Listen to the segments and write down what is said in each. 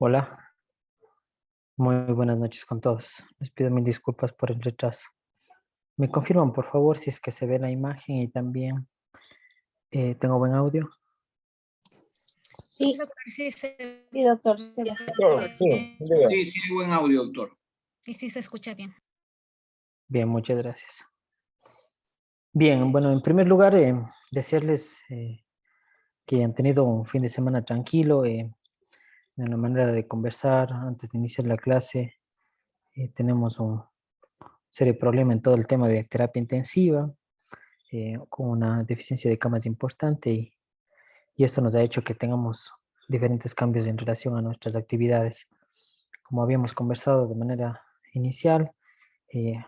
Hola, muy buenas noches con todos. Les pido mil disculpas por el retraso. ¿Me confirman, por favor, si es que se ve la imagen y también tengo buen audio? Sí, Doctor, sí, sí, doctor, sí se ve. Doctor, sí, diga. Sí, sí, buen audio, doctor. sí se escucha bien. Bien, muchas gracias. Bien, bueno, en primer lugar, desearles que hayan tenido un fin de semana tranquilo, de una manera de conversar antes de iniciar la clase. Tenemos un serio problema en todo el tema de terapia intensiva, con una deficiencia de camas importante y esto nos ha hecho que tengamos diferentes cambios en relación a nuestras actividades. Como habíamos conversado de manera inicial,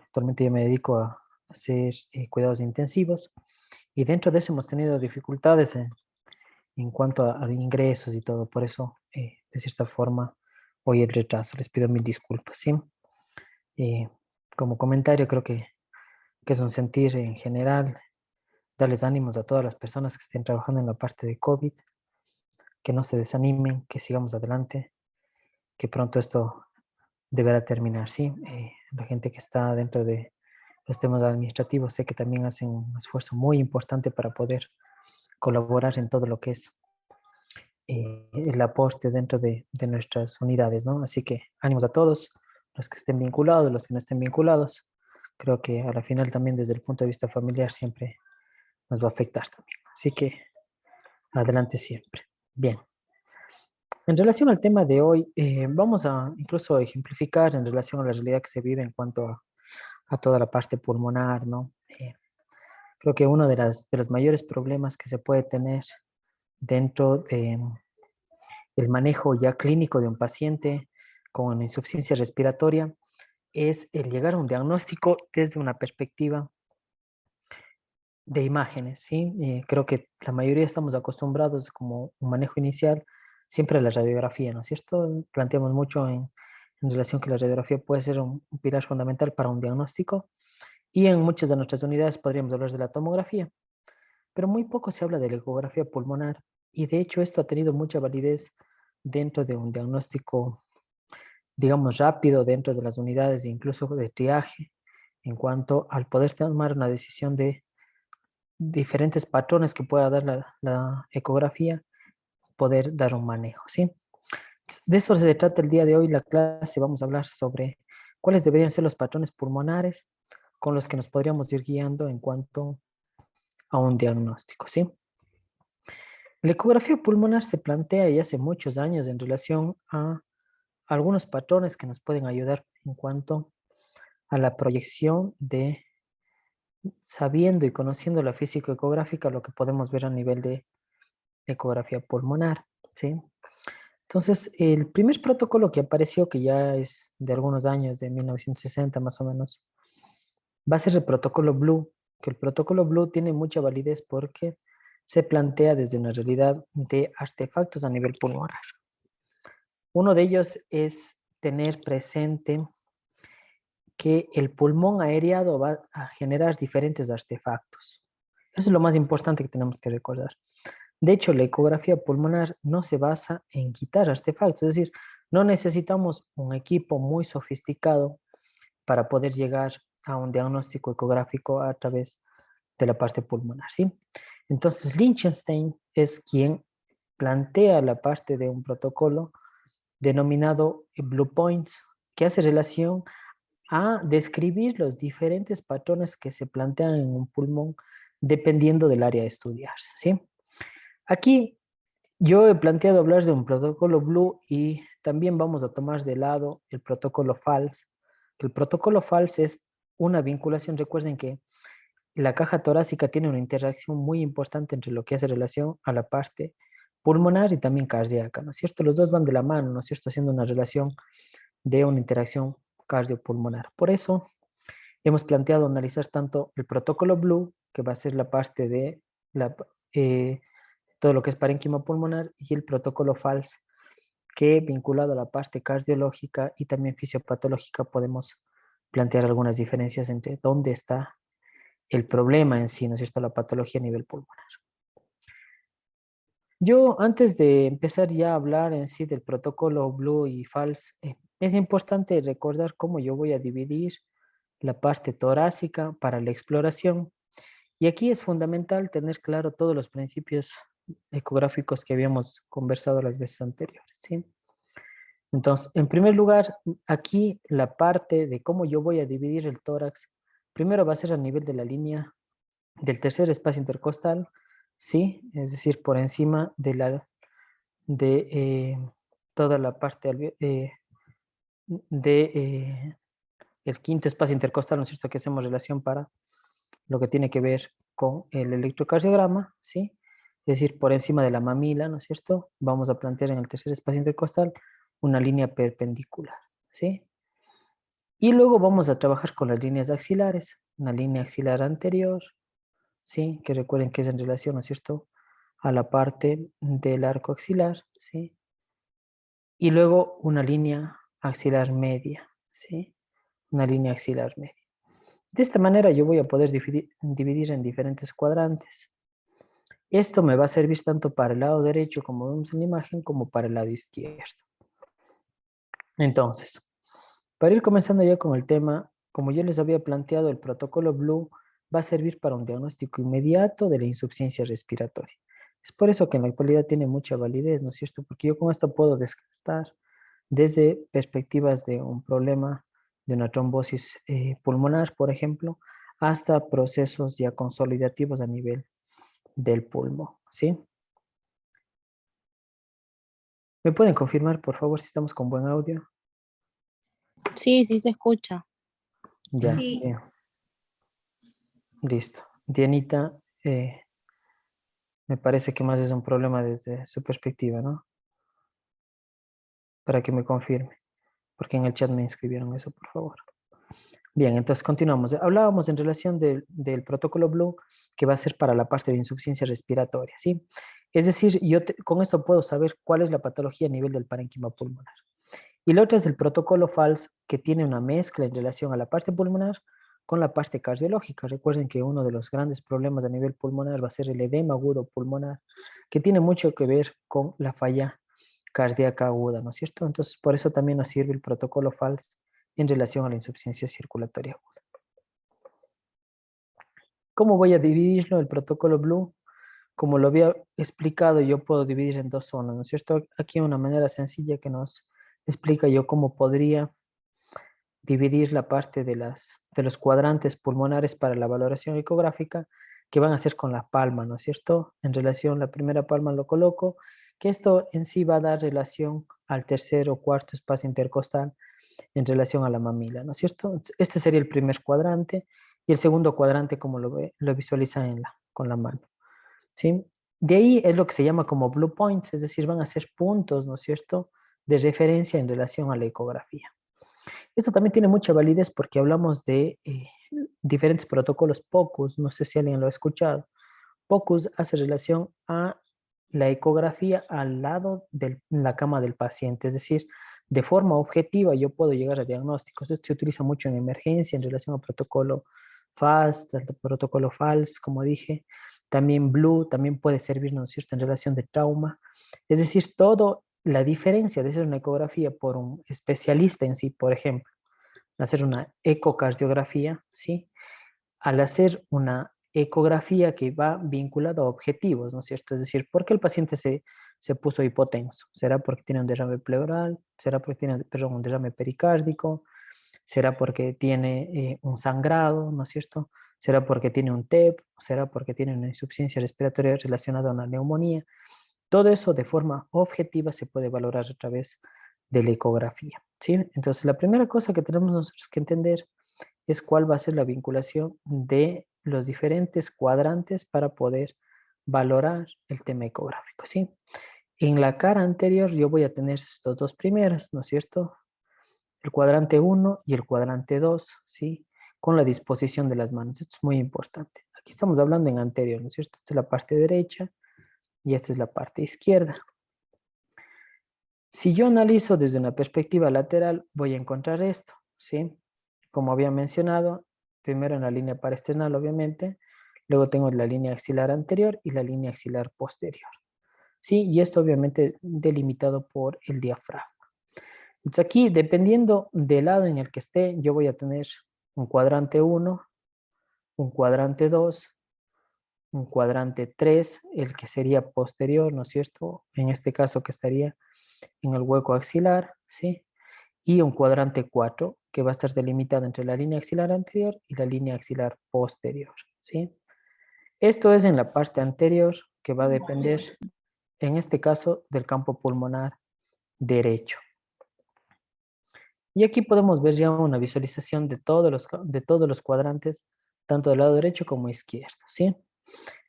actualmente yo me dedico a hacer cuidados intensivos y dentro de eso hemos tenido dificultades en cuanto a ingresos y todo. Por eso, de cierta forma, hoy el retraso. Les pido mil disculpas, ¿sí? Como comentario, creo que es un sentir en general, darles ánimos a todas las personas que estén trabajando en la parte de COVID, que no se desanimen, que sigamos adelante, que pronto esto deberá terminar, ¿sí? La gente que está dentro de los temas administrativos sé que también hacen un esfuerzo muy importante para poder colaborar en todo lo que es el aporte dentro de nuestras unidades, ¿no? Así que ánimos a todos, los que estén vinculados, los que no estén vinculados. Creo que a la final también desde el punto de vista familiar siempre nos va a afectar también. Así que adelante siempre. Bien. En relación al tema de hoy, vamos a incluso ejemplificar en relación a la realidad que se vive en cuanto a toda la parte pulmonar, ¿no? Creo que uno de los mayores problemas que se puede tener dentro de el manejo ya clínico de un paciente con insuficiencia respiratoria es el llegar a un diagnóstico desde una perspectiva de imágenes, ¿sí? Creo que la mayoría estamos acostumbrados como un manejo inicial siempre a la radiografía, ¿no es cierto? Planteamos mucho en relación que la radiografía puede ser un pilar fundamental para un diagnóstico y en muchas de nuestras unidades podríamos hablar de la tomografía, pero muy poco se habla de la ecografía pulmonar y de hecho esto ha tenido mucha validez dentro de un diagnóstico, digamos, rápido dentro de las unidades, incluso de triaje, en cuanto al poder tomar una decisión de diferentes patrones que pueda dar la ecografía, poder dar un manejo, ¿sí? De eso se trata el día de hoy la clase. Vamos a hablar sobre cuáles deberían ser los patrones pulmonares con los que nos podríamos ir guiando en cuanto a un diagnóstico, ¿sí? La ecografía pulmonar se plantea ya hace muchos años en relación a algunos patrones que nos pueden ayudar en cuanto a la proyección de, sabiendo y conociendo la física ecográfica, lo que podemos ver a nivel de ecografía pulmonar, ¿sí? Entonces, el primer protocolo que apareció, que ya es de algunos años, de 1960 más o menos, va a ser el protocolo Blue, que el protocolo Blue tiene mucha validez porque se plantea desde una realidad de artefactos a nivel pulmonar. Uno de ellos es tener presente que el pulmón aereado va a generar diferentes artefactos. Eso es lo más importante que tenemos que recordar. De hecho, la ecografía pulmonar no se basa en quitar artefactos, es decir, no necesitamos un equipo muy sofisticado para poder llegar a un diagnóstico ecográfico a través de la parte pulmonar, ¿sí? Entonces, Lichtenstein es quien plantea la parte de un protocolo denominado Blue Points, que hace relación a describir los diferentes patrones que se plantean en un pulmón dependiendo del área a estudiarse, ¿sí? Aquí yo he planteado hablar de un protocolo Blue y también vamos a tomar de lado el protocolo FALS. El protocolo FALS es una vinculación, recuerden que la caja torácica tiene una interacción muy importante entre lo que hace relación a la parte pulmonar y también cardíaca, ¿no es cierto? Los dos van de la mano, ¿no es cierto? Haciendo una relación de una interacción cardiopulmonar. Por eso hemos planteado analizar tanto el protocolo Blue, que va a ser la parte de la, todo lo que es parénquima pulmonar, y el protocolo FALS, que vinculado a la parte cardiológica y también fisiopatológica podemos plantear algunas diferencias entre dónde está el problema en sí, ¿no es cierto?, la patología a nivel pulmonar. Yo, antes de empezar ya a hablar en sí del protocolo Blue y False, es importante recordar cómo yo voy a dividir la parte torácica para la exploración. Y aquí es fundamental tener claro todos los principios ecográficos que habíamos conversado las veces anteriores, ¿sí? Entonces, en primer lugar, aquí la parte de cómo yo voy a dividir el tórax, primero va a ser a nivel de la línea del tercer espacio intercostal, ¿sí? Es decir, por encima de toda la parte de el quinto espacio intercostal, ¿no es cierto? Que hacemos relación para lo que tiene que ver con el electrocardiograma, ¿sí? Es decir, por encima de la mamila, ¿no es cierto? Vamos a plantear en el tercer espacio intercostal una línea perpendicular, ¿sí? Y luego vamos a trabajar con las líneas axilares, una línea axilar anterior, ¿sí? Que recuerden que es en relación, ¿no es cierto?, a la parte del arco axilar, ¿sí? Y luego una línea axilar media, ¿sí? Una línea axilar media. De esta manera yo voy a poder dividir en diferentes cuadrantes. Esto me va a servir tanto para el lado derecho, como vemos en la imagen, como para el lado izquierdo. Entonces, para ir comenzando ya con el tema, como yo les había planteado, el protocolo Blue va a servir para un diagnóstico inmediato de la insuficiencia respiratoria. Es por eso que en la actualidad tiene mucha validez, ¿no es cierto? Porque yo con esto puedo descartar desde perspectivas de un problema de una trombosis pulmonar, por ejemplo, hasta procesos ya consolidativos a nivel del pulmón, ¿sí? ¿Me pueden confirmar, por favor, si estamos con buen audio? Sí, sí se escucha. Ya, Sí. bien, listo. Dianita, me parece que más es un problema desde su perspectiva, ¿no? Para que me confirme, porque en el chat me inscribieron eso, por favor. Bien, entonces continuamos. Hablábamos en relación del protocolo Blue, que va a ser para la parte de insuficiencia respiratoria, ¿sí? Es decir, con esto puedo saber cuál es la patología a nivel del parénquima pulmonar. Y la otra es el protocolo FALS, que tiene una mezcla en relación a la parte pulmonar con la parte cardiológica. Recuerden que uno de los grandes problemas a nivel pulmonar va a ser el edema agudo pulmonar, que tiene mucho que ver con la falla cardíaca aguda, ¿no es cierto? Entonces, por eso también nos sirve el protocolo FALS en relación a la insuficiencia circulatoria aguda. ¿Cómo voy a dividirlo? El protocolo Blue, como lo había explicado, yo puedo dividir en dos zonas, ¿no es cierto? Aquí una manera sencilla que nos explica yo cómo podría dividir la parte de los cuadrantes pulmonares para la valoración ecográfica, que van a ser con la palma, ¿no es cierto? En relación, la primera palma lo coloco, que esto en sí va a dar relación al tercer o cuarto espacio intercostal en relación a la mamila, ¿no es cierto? Este sería el primer cuadrante y el segundo cuadrante, como lo visualizan con la mano, ¿sí? De ahí es lo que se llama como blue points, es decir, van a ser puntos, ¿no es cierto?, de referencia en relación a la ecografía. Esto también tiene mucha validez porque hablamos de diferentes protocolos POCUS, no sé si alguien lo ha escuchado. POCUS hace relación a la ecografía al lado de la cama del paciente, es decir, de forma objetiva yo puedo llegar a diagnósticos. Esto se utiliza mucho en emergencia en relación al protocolo FAST, al protocolo FALS, como dije. También Blue también puede servirnos, ¿no es cierto?, en relación de trauma. Es decir, todo la diferencia de hacer una ecografía por un especialista en sí, por ejemplo, hacer una ecocardiografía, ¿sí? Al hacer una ecografía que va vinculada a objetivos, ¿no es cierto? Es decir, ¿por qué el paciente se puso hipotenso? ¿Será porque tiene un derrame pleural? ¿Será porque tiene, perdón, un derrame pericárdico? ¿Será porque tiene un sangrado? ¿No es cierto? ¿Será porque tiene un TEP? ¿Será porque tiene una insuficiencia respiratoria relacionada a una neumonía? Todo eso de forma objetiva se puede valorar a través de la ecografía, ¿sí? Entonces, la primera cosa que tenemos nosotros que entender es cuál va a ser la vinculación de los diferentes cuadrantes para poder valorar el tema ecográfico, ¿sí? En la cara anterior yo voy a tener estos dos primeros, ¿no es cierto? El cuadrante 1 y el cuadrante 2, ¿sí? Con la disposición de las manos. Esto es muy importante. Aquí estamos hablando en anterior, ¿no es cierto? Esta es la parte derecha y esta es la parte izquierda. Si yo analizo desde una perspectiva lateral, voy a encontrar esto, ¿sí? Como había mencionado, primero en la línea parasternal, obviamente, luego tengo la línea axilar anterior y la línea axilar posterior. ¿sí? Y esto obviamente delimitado por el diafragma. Entonces aquí, dependiendo del lado en el que esté, yo voy a tener un cuadrante 1, un cuadrante 2, un cuadrante 3, el que sería posterior, ¿no es cierto? En este caso que estaría en el hueco axilar, ¿sí? Y un cuadrante 4 que va a estar delimitado entre la línea axilar anterior y la línea axilar posterior, ¿sí? Esto es en la parte anterior que va a depender, en este caso, del campo pulmonar derecho. Y aquí podemos ver ya una visualización de todos los cuadrantes, tanto del lado derecho como izquierdo, ¿sí?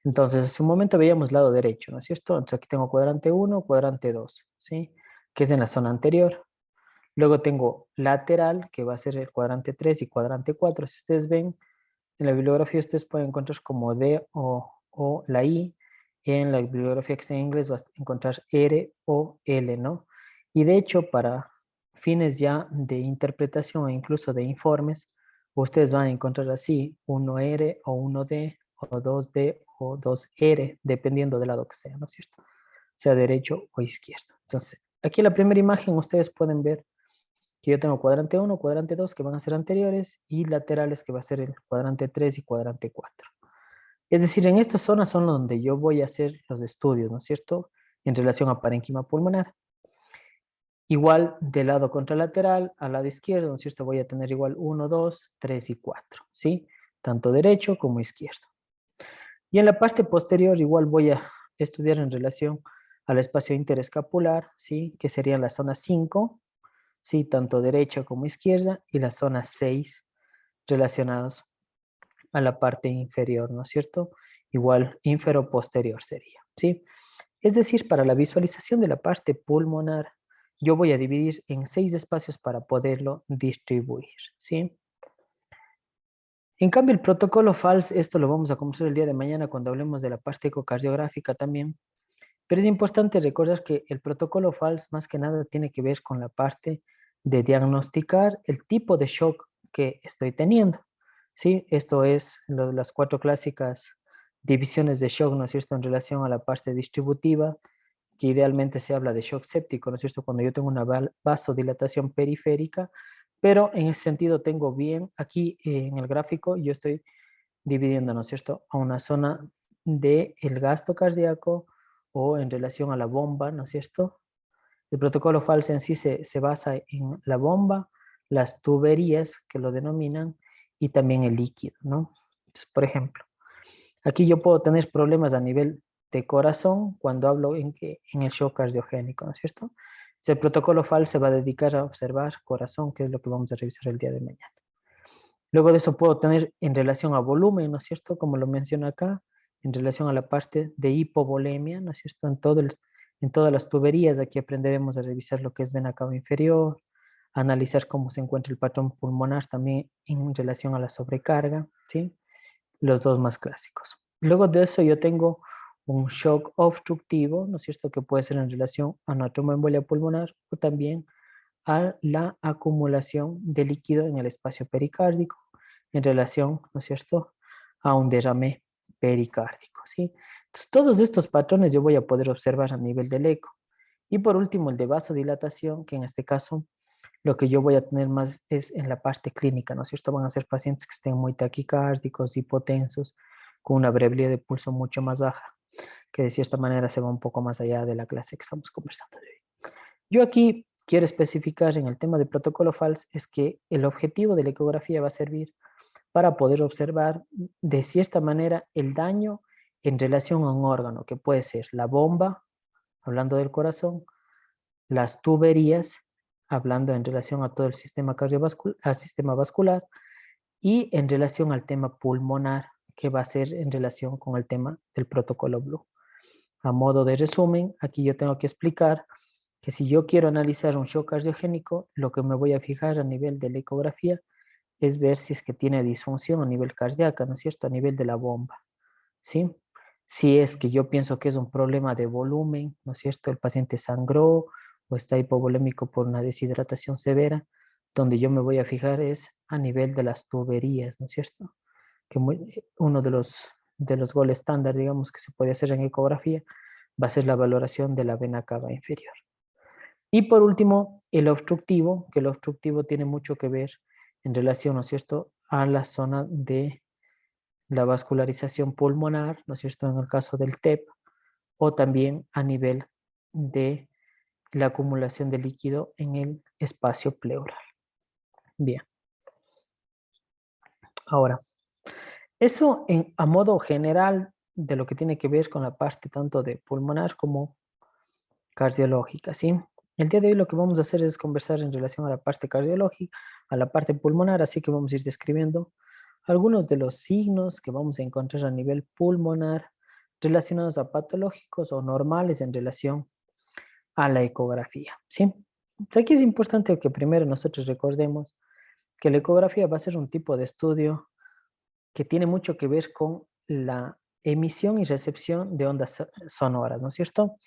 Entonces, hace un momento veíamos lado derecho, ¿no es cierto? Entonces aquí tengo cuadrante 1, cuadrante 2, ¿sí? Que es en la zona anterior. Luego tengo lateral, que va a ser el cuadrante 3 y cuadrante 4. Si ustedes ven, en la bibliografía ustedes pueden encontrar como D o la I. En la bibliografía que está en inglés vas a encontrar R o L, ¿no? Y de hecho, para fines ya de interpretación e incluso de informes, ustedes van a encontrar así 1R o 1D o 2D o 2R, dependiendo del lado que sea, ¿no es cierto? Sea derecho o izquierdo. Entonces, aquí en la primera imagen ustedes pueden ver que yo tengo cuadrante 1, cuadrante 2 que van a ser anteriores y laterales que va a ser el cuadrante 3 y cuadrante 4. Es decir, en estas zonas son donde yo voy a hacer los estudios, ¿no es cierto? En relación a parénquima pulmonar. Igual del lado contralateral al lado izquierdo, ¿no es cierto? Voy a tener igual 1, 2, 3 y 4, ¿sí? Tanto derecho como izquierdo. Y en la parte posterior igual voy a estudiar en relación al espacio interescapular, ¿sí? Que sería la zona 5, ¿sí? Tanto derecha como izquierda, y la zona 6 relacionados a la parte inferior, ¿no es cierto? Igual infero-posterior sería, ¿sí? Es decir, para la visualización de la parte pulmonar, yo voy a dividir en 6 espacios para poderlo distribuir, ¿sí? En cambio, el protocolo FALS, esto lo vamos a conocer el día de mañana cuando hablemos de la parte ecocardiográfica también, pero es importante recordar que el protocolo FALS más que nada tiene que ver con la parte de diagnosticar el tipo de shock que estoy teniendo, ¿sí? Esto es las 4 clásicas divisiones de shock, ¿no es cierto?, en relación a la parte distributiva, que idealmente se habla de shock séptico, ¿no es cierto?, cuando yo tengo una vasodilatación periférica, pero en ese sentido tengo bien, aquí en el gráfico yo estoy dividiendo, ¿no es cierto?, a una zona del gasto cardíaco o en relación a la bomba, ¿no es cierto? El protocolo FALS en sí se basa en la bomba, las tuberías que lo denominan y también el líquido, ¿no? Entonces, por ejemplo, aquí yo puedo tener problemas a nivel de corazón cuando hablo en el shock cardiogénico, ¿no es cierto? Entonces, el protocolo FALS se va a dedicar a observar corazón, que es lo que vamos a revisar el día de mañana. Luego de eso puedo tener en relación a volumen, ¿no es cierto? Como lo menciona acá, en relación a la parte de hipovolemia, ¿no es cierto? En todas las tuberías, aquí aprenderemos a revisar lo que es vena cava inferior, analizar cómo se encuentra el patrón pulmonar también en relación a la sobrecarga, ¿sí? Los dos más clásicos. Luego de eso yo tengo un shock obstructivo, ¿no es cierto? Que puede ser en relación a una tromboembolia pulmonar o también a la acumulación de líquido en el espacio pericárdico en relación, ¿no es cierto?, a un derrame pericárdico, ¿sí? Entonces, todos estos patrones yo voy a poder observar a nivel del eco. Y por último, el de vasodilatación, que en este caso lo que yo voy a tener más es en la parte clínica, ¿no es cierto? Van a ser pacientes que estén muy taquicárdicos, hipotensos, con una variabilidad de pulso mucho más baja, que de cierta manera se va un poco más allá de la clase que estamos conversando hoy. Yo aquí quiero especificar en el tema de protocolo FALS es que el objetivo de la ecografía va a servir para poder observar de cierta manera el daño en relación a un órgano, que puede ser la bomba, hablando del corazón, las tuberías, hablando en relación a todo el sistema cardiovascular, al sistema vascular, y en relación al tema pulmonar, que va a ser en relación con el tema del protocolo Blue. A modo de resumen, aquí yo tengo que explicar que si yo quiero analizar un shock cardiogénico, lo que me voy a fijar a nivel de la ecografía es ver si es que tiene disfunción a nivel cardíaco, ¿no es cierto? A nivel de la bomba, ¿sí? Si es que yo pienso que es un problema de volumen, ¿no es cierto? El paciente sangró o está hipovolémico por una deshidratación severa, donde yo me voy a fijar es a nivel de las tuberías, ¿no es cierto? Que uno de los goles estándar, digamos, que se puede hacer en ecografía, va a ser la valoración de la vena cava inferior. Y por último, el obstructivo, que el obstructivo tiene mucho que ver en relación, ¿no es cierto?, a la zona de la vascularización pulmonar, ¿no es cierto?, en el caso del TEP, o también a nivel de la acumulación de líquido en el espacio pleural. Bien. Ahora, eso a modo general de lo que tiene que ver con la parte tanto de pulmonar como cardiológica, ¿sí? El día de hoy lo que vamos a hacer es conversar en relación a la parte cardiológica, a la parte pulmonar, así que vamos a ir describiendo algunos de los signos que vamos a encontrar a nivel pulmonar relacionados a patológicos o normales en relación a la ecografía, ¿sí? Aquí es importante que primero nosotros recordemos que la ecografía va a ser un tipo de estudio que tiene mucho que ver con la emisión y recepción de ondas sonoras, ¿no es cierto?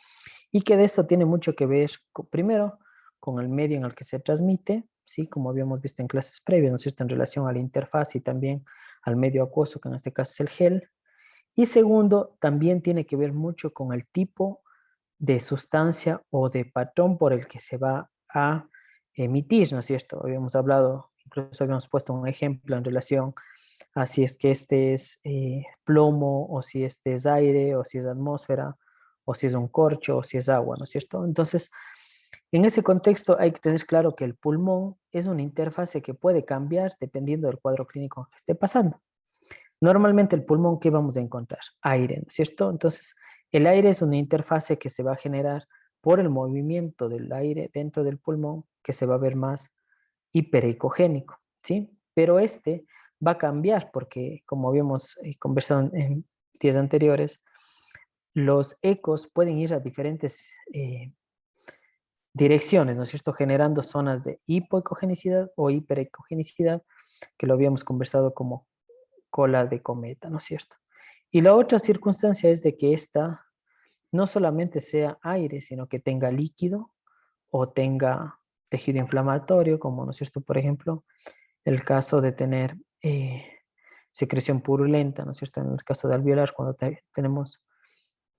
Y que de esto tiene mucho que ver, primero, con el medio en el que se transmite, ¿sí? Como habíamos visto en clases previas, ¿no es cierto?, en relación a la interfaz y también al medio acuoso, que en este caso es el gel. Y segundo, también tiene que ver mucho con el tipo de sustancia o de patrón por el que se va a emitir, ¿no es cierto? Habíamos hablado, incluso habíamos puesto un ejemplo en relación a si es que este es plomo, o si este es aire, o si es atmósfera, o si es un corcho, o si es agua, ¿no es cierto? Entonces, en ese contexto hay que tener claro que el pulmón es una interfase que puede cambiar dependiendo del cuadro clínico que esté pasando. Normalmente el pulmón, ¿qué vamos a encontrar? Aire, ¿no es cierto? Entonces, el aire es una interfase que se va a generar por el movimiento del aire dentro del pulmón, que se va a ver más hiperecogénico, ¿sí? Pero este va a cambiar porque, como habíamos conversado en días anteriores, los ecos pueden ir a diferentes direcciones, ¿no es cierto?, generando zonas de hipoecogenicidad o hiperecogenicidad, que lo habíamos conversado como cola de cometa, ¿no es cierto? Y la otra circunstancia es de que esta no solamente sea aire, sino que tenga líquido o tenga tejido inflamatorio, como, ¿no es cierto?, por ejemplo, el caso de tener secreción purulenta, ¿no es cierto?, en el caso de alveolar, cuando tenemos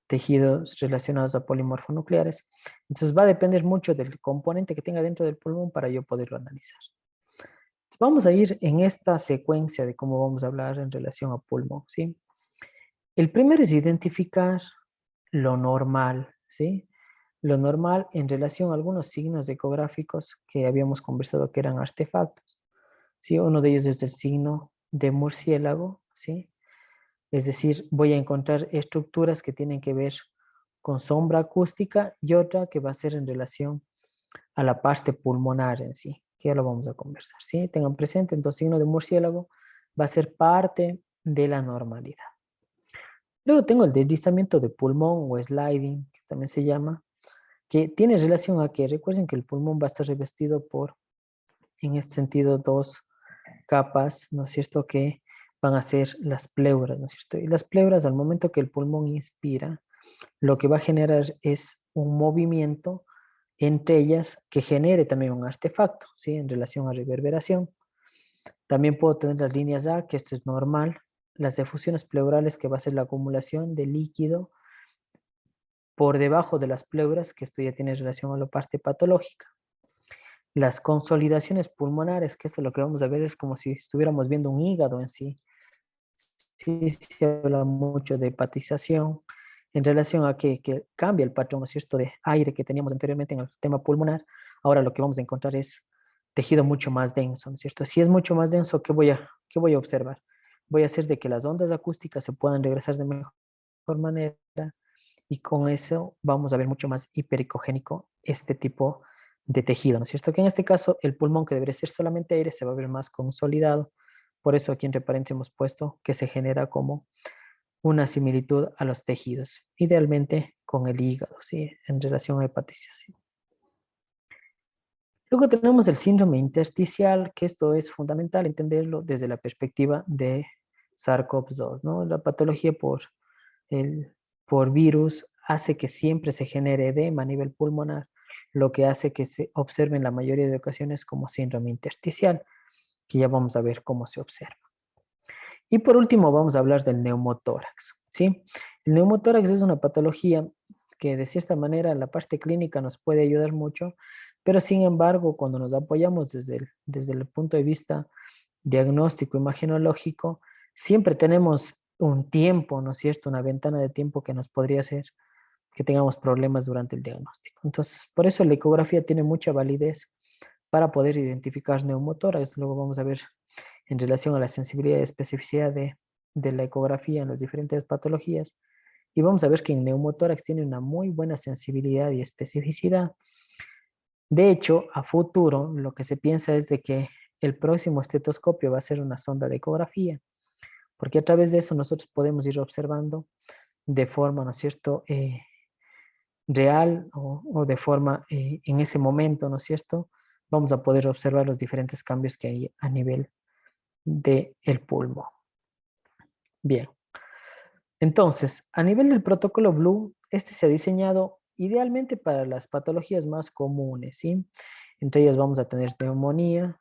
tejidos relacionados a polimorfonucleares. Entonces va a depender mucho del componente que tenga dentro del pulmón para yo poderlo analizar. Entonces, vamos a ir en esta secuencia de cómo vamos a hablar en relación a pulmón, ¿sí? El primero es identificar lo normal, ¿sí? Lo normal en relación a algunos signos ecográficos que habíamos conversado que eran artefactos, ¿sí? Uno de ellos es el signo de murciélago, ¿sí? Es decir, voy a encontrar estructuras que tienen que ver con sombra acústica y otra que va a ser en relación a la parte pulmonar en sí, que ya lo vamos a conversar, ¿sí? Tengan presente, entonces, signo de murciélago va a ser parte de la normalidad. Luego tengo el deslizamiento de pulmón o sliding, que también se llama, que tiene relación a que recuerden que el pulmón va a estar revestido por, en este sentido, dos capas, ¿no es cierto?, que van a ser las pleuras, ¿no es cierto? Y las pleuras, al momento que el pulmón inspira, lo que va a generar es un movimiento entre ellas que genere también un artefacto, ¿sí?, en relación a reverberación. También puedo tener las líneas A, que esto es normal, las efusiones pleurales, que va a ser la acumulación de líquido por debajo de las pleuras, que esto ya tiene relación a la parte patológica. Las consolidaciones pulmonares, que esto lo que vamos a ver es como si estuviéramos viendo un hígado en sí. Sí se habla mucho de hepatización en relación a que cambia el patrón, ¿no es cierto?, de aire que teníamos anteriormente en el tema pulmonar. Ahora lo que vamos a encontrar es tejido mucho más denso, ¿no es cierto? Si es mucho más denso, ¿qué voy a observar? Voy a hacer de que las ondas acústicas se puedan regresar de mejor manera, y con eso vamos a ver mucho más hipericogénico este tipo de tejido, ¿no es cierto? Que en este caso el pulmón, que debería ser solamente aire, se va a ver más consolidado. Por eso aquí entre paréntesis hemos puesto que se genera como una similitud a los tejidos, idealmente con el hígado, ¿sí?, en relación a hepatización. Luego tenemos el síndrome intersticial, que esto es fundamental entenderlo desde la perspectiva de SARS-CoV-2, ¿no? La patología por virus hace que siempre se genere edema a nivel pulmonar, lo que hace que se observe en la mayoría de ocasiones como síndrome intersticial, que ya vamos a ver cómo se observa. Y por último vamos a hablar del neumotórax, ¿sí? El neumotórax es una patología que de cierta manera la parte clínica nos puede ayudar mucho, pero sin embargo, cuando nos apoyamos desde el punto de vista diagnóstico imagenológico, siempre tenemos un tiempo, ¿no es cierto? Una ventana de tiempo que nos podría hacer que tengamos problemas durante el diagnóstico. Entonces, por eso la ecografía tiene mucha validez para poder identificar neumotórax. Luego vamos a ver en relación a la sensibilidad y especificidad de la ecografía en las diferentes patologías. Y vamos a ver que en neumotórax tiene una muy buena sensibilidad y especificidad. De hecho, a futuro, lo que se piensa es de que el próximo estetoscopio va a ser una sonda de ecografía, porque a través de eso nosotros podemos ir observando de forma, ¿no es cierto?, real o de forma en ese momento, ¿no es cierto?, vamos a poder observar los diferentes cambios que hay a nivel del pulmón. Bien. Entonces, a nivel del protocolo Blue, este se ha diseñado idealmente para las patologías más comunes, ¿sí? Entre ellas vamos a tener neumonía,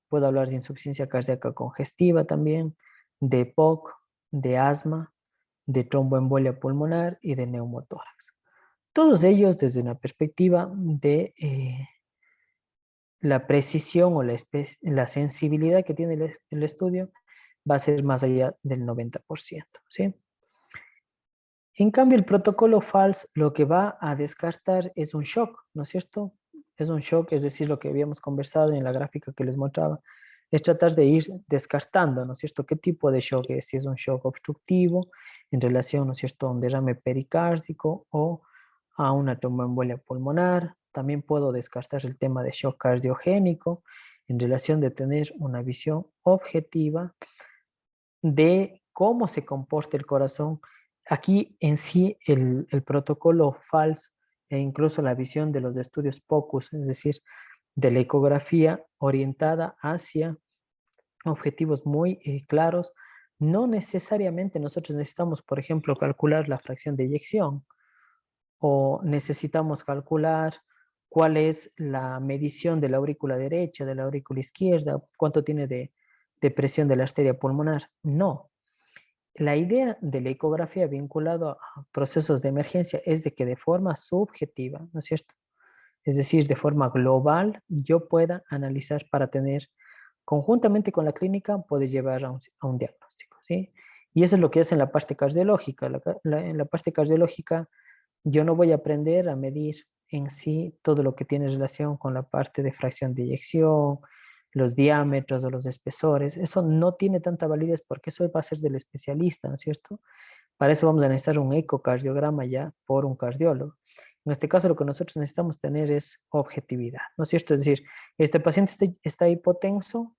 puedo hablar de insuficiencia cardíaca congestiva también, de EPOC, de asma, de tromboembolia pulmonar y de neumotórax. Todos ellos desde una perspectiva de la precisión o la sensibilidad que tiene el estudio va a ser más allá del 90%, ¿sí? En cambio, el protocolo FALS lo que va a descartar es un shock, ¿no es cierto? Es un shock, es decir, lo que habíamos conversado en la gráfica que les mostraba, es tratar de ir descartando, ¿no es cierto?, qué tipo de shock es, si es un shock obstructivo en relación, ¿no es cierto?, a un derrame pericárdico o a una tromboembolia pulmonar. También puedo descartar el tema de shock cardiogénico en relación de tener una visión objetiva de cómo se comporta el corazón. Aquí en sí el protocolo FALS e incluso la visión de los estudios POCUS, es decir, de la ecografía orientada hacia objetivos muy claros, no necesariamente nosotros necesitamos, por ejemplo, calcular la fracción de eyección o necesitamos calcular cuál es la medición de la aurícula derecha, de la aurícula izquierda, cuánto tiene de presión de la arteria pulmonar. No, la idea de la ecografía vinculado a procesos de emergencia es de que de forma subjetiva, ¿no es cierto? Es decir, de forma global, yo pueda analizar para tener, conjuntamente con la clínica, puede llevar a un diagnóstico, ¿sí? Y eso es lo que hace en la parte cardiológica. En la parte cardiológica, yo no voy a aprender a medir en sí todo lo que tiene relación con la parte de fracción de eyección, los diámetros o los espesores. Eso no tiene tanta validez porque eso va a ser del especialista, ¿no es cierto? Para eso vamos a necesitar un ecocardiograma ya por un cardiólogo. En este caso lo que nosotros necesitamos tener es objetividad, ¿no es cierto? Es decir, este paciente está hipotenso,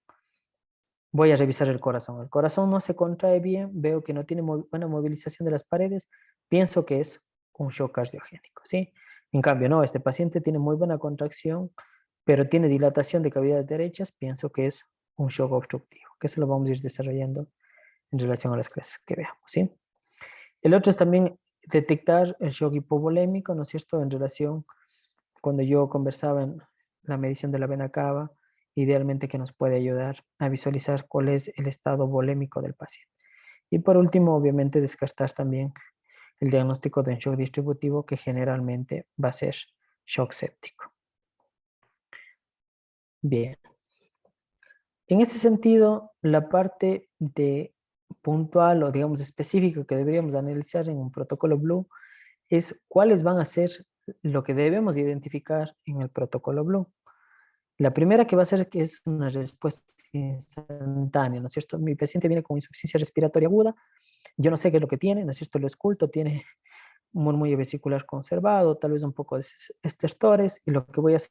voy a revisar el corazón. El corazón no se contrae bien, veo que no tiene buena movilización de las paredes, pienso que es un shock cardiogénico, ¿sí? En cambio, no, este paciente tiene muy buena contracción, pero tiene dilatación de cavidades derechas, pienso que es un shock obstructivo, que eso lo vamos a ir desarrollando en relación a las clases que veamos, ¿sí? El otro es también detectar el shock hipovolémico, ¿no es cierto? En relación, cuando yo conversaba en la medición de la vena cava, idealmente que nos puede ayudar a visualizar cuál es el estado volémico del paciente. Y por último, obviamente, descartar también el diagnóstico de un shock distributivo que generalmente va a ser shock séptico. Bien. En ese sentido, la parte de puntual o digamos específica que deberíamos analizar en un protocolo Blue es cuáles van a ser lo que debemos identificar en el protocolo Blue. La primera que va a ser que es una respuesta instantánea, ¿no es cierto? Mi paciente viene con insuficiencia respiratoria aguda, yo no sé qué es lo que tiene, ¿no es cierto? Lo esculto, tiene un murmullo vesicular conservado, tal vez un poco de estertores, y lo que voy a hacer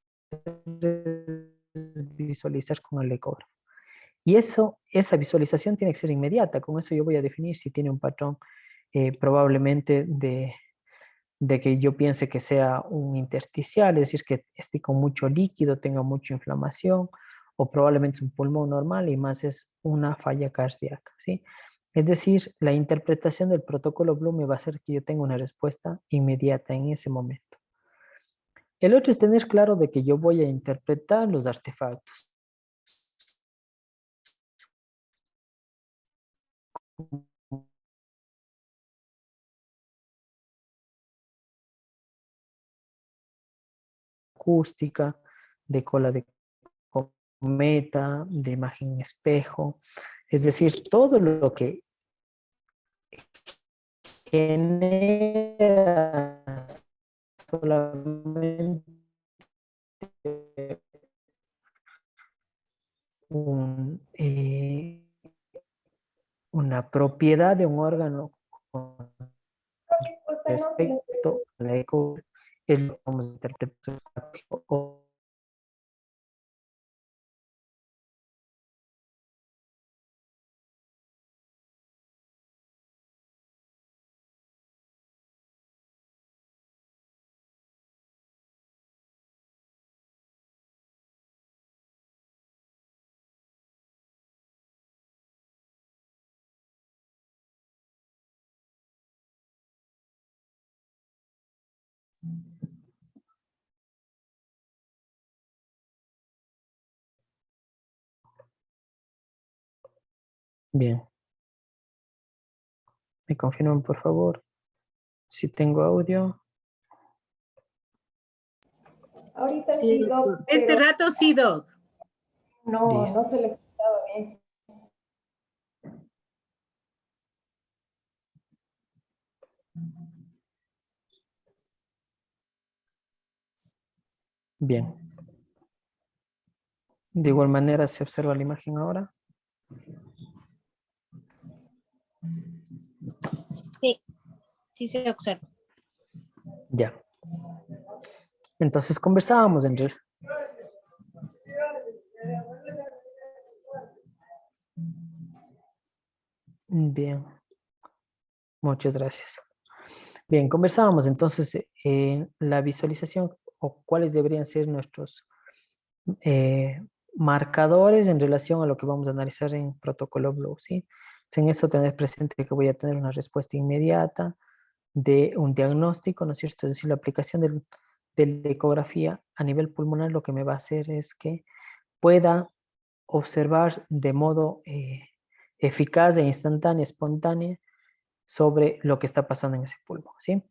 es visualizar con el ecógrafo. Y esa visualización tiene que ser inmediata, con eso yo voy a definir si tiene un patrón probablemente de que yo piense que sea un intersticial, es decir, que esté con mucho líquido, tenga mucha inflamación, o probablemente es un pulmón normal y más es una falla cardíaca, ¿sí? Es decir, la interpretación del protocolo Blue me va a hacer que yo tenga una respuesta inmediata en ese momento. El otro es tener claro de que yo voy a interpretar los artefactos. acústica, de cola de cometa, de imagen en espejo, es decir, todo lo que genera solamente una propiedad de un órgano con respecto a la eco, es lo que vamos a interpretar. Bien, me confirman por favor si tengo audio. Ahorita Sí, sí, Doc, doctor. Este pero rato sí, Doc. no se le escuchaba bien. Bien. De igual manera se observa la imagen ahora. Sí, sí se observa. Ya. Entonces conversábamos, Angel. Bien, muchas gracias. Bien, conversábamos entonces en la visualización o cuáles deberían ser nuestros marcadores en relación a lo que vamos a analizar en protocolo Blue, ¿sí? En eso tener presente que voy a tener una respuesta inmediata de un diagnóstico, ¿no es cierto? Es decir, la aplicación de la ecografía a nivel pulmonar lo que me va a hacer es que pueda observar de modo eficaz e instantáneo, espontáneo, sobre lo que está pasando en ese pulmón, ¿sí?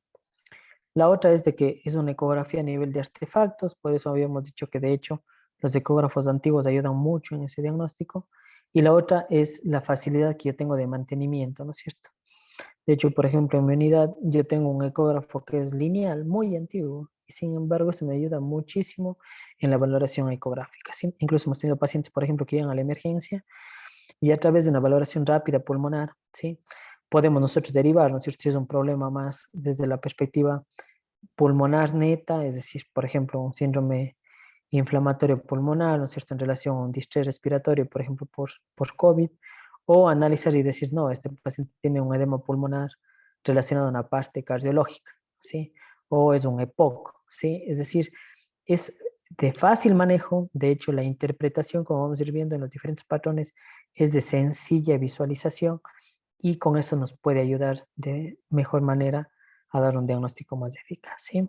La otra es de que es una ecografía a nivel de artefactos, por eso habíamos dicho que de hecho los ecógrafos antiguos ayudan mucho en ese diagnóstico. Y la otra es la facilidad que yo tengo de mantenimiento, ¿no es cierto? De hecho, por ejemplo, en mi unidad yo tengo un ecógrafo que es lineal, muy antiguo, y sin embargo se me ayuda muchísimo en la valoración ecográfica, ¿sí? Incluso hemos tenido pacientes, por ejemplo, que llegan a la emergencia y a través de una valoración rápida pulmonar, ¿sí? Podemos nosotros derivar, ¿no es cierto? Si es un problema más desde la perspectiva pulmonar neta, es decir, por ejemplo, un síndrome inflamatorio pulmonar, ¿no es cierto?, en relación a un distrés respiratorio, por ejemplo, por COVID, o analizar y decir, no, este paciente tiene un edema pulmonar relacionado a una parte cardiológica, ¿sí? O es un EPOC, ¿sí? Es decir, es de fácil manejo, de hecho, la interpretación, como vamos a ir viendo en los diferentes patrones, es de sencilla visualización y con eso nos puede ayudar de mejor manera a dar un diagnóstico más eficaz, ¿sí?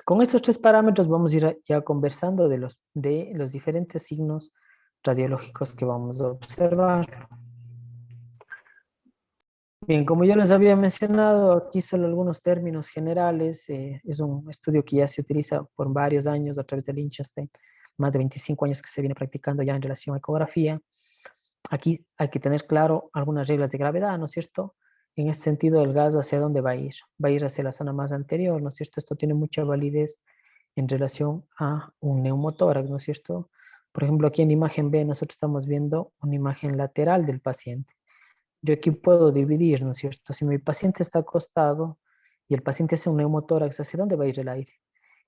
Con estos tres parámetros vamos a ir ya conversando de los diferentes signos radiológicos que vamos a observar. Bien, como yo les había mencionado, aquí solo algunos términos generales. Es un estudio que ya se utiliza por varios años a través del Liechtenstein, más de 25 años que se viene practicando ya en relación a ecografía. Aquí hay que tener claro algunas reglas de gravedad, ¿no es cierto? En ese sentido, el gas hacia dónde va a ir. Va a ir hacia la zona más anterior, ¿no es cierto? Esto tiene mucha validez en relación a un neumotórax, ¿no es cierto? Por ejemplo, aquí en imagen B nosotros estamos viendo una imagen lateral del paciente. Yo aquí puedo dividir, ¿no es cierto? Si mi paciente está acostado y el paciente hace un neumotórax, ¿hacia dónde va a ir el aire?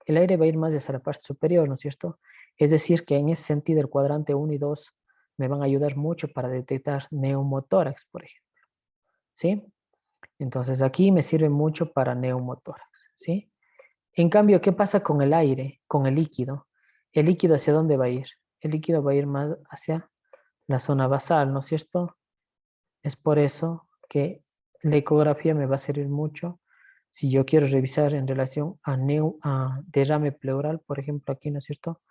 El aire va a ir más hacia la parte superior, ¿no es cierto? Es decir, que en ese sentido el cuadrante 1 y 2 me van a ayudar mucho para detectar neumotórax, por ejemplo, ¿sí? Entonces aquí me sirve mucho para neumotórax, ¿sí? En cambio, ¿qué pasa con el aire, con el líquido? ¿El líquido hacia dónde va a ir? El líquido va a ir más hacia la zona basal, ¿no es cierto? Es por eso que la ecografía me va a servir mucho si yo quiero revisar en relación a derrame pleural, por ejemplo, aquí, ¿no es cierto?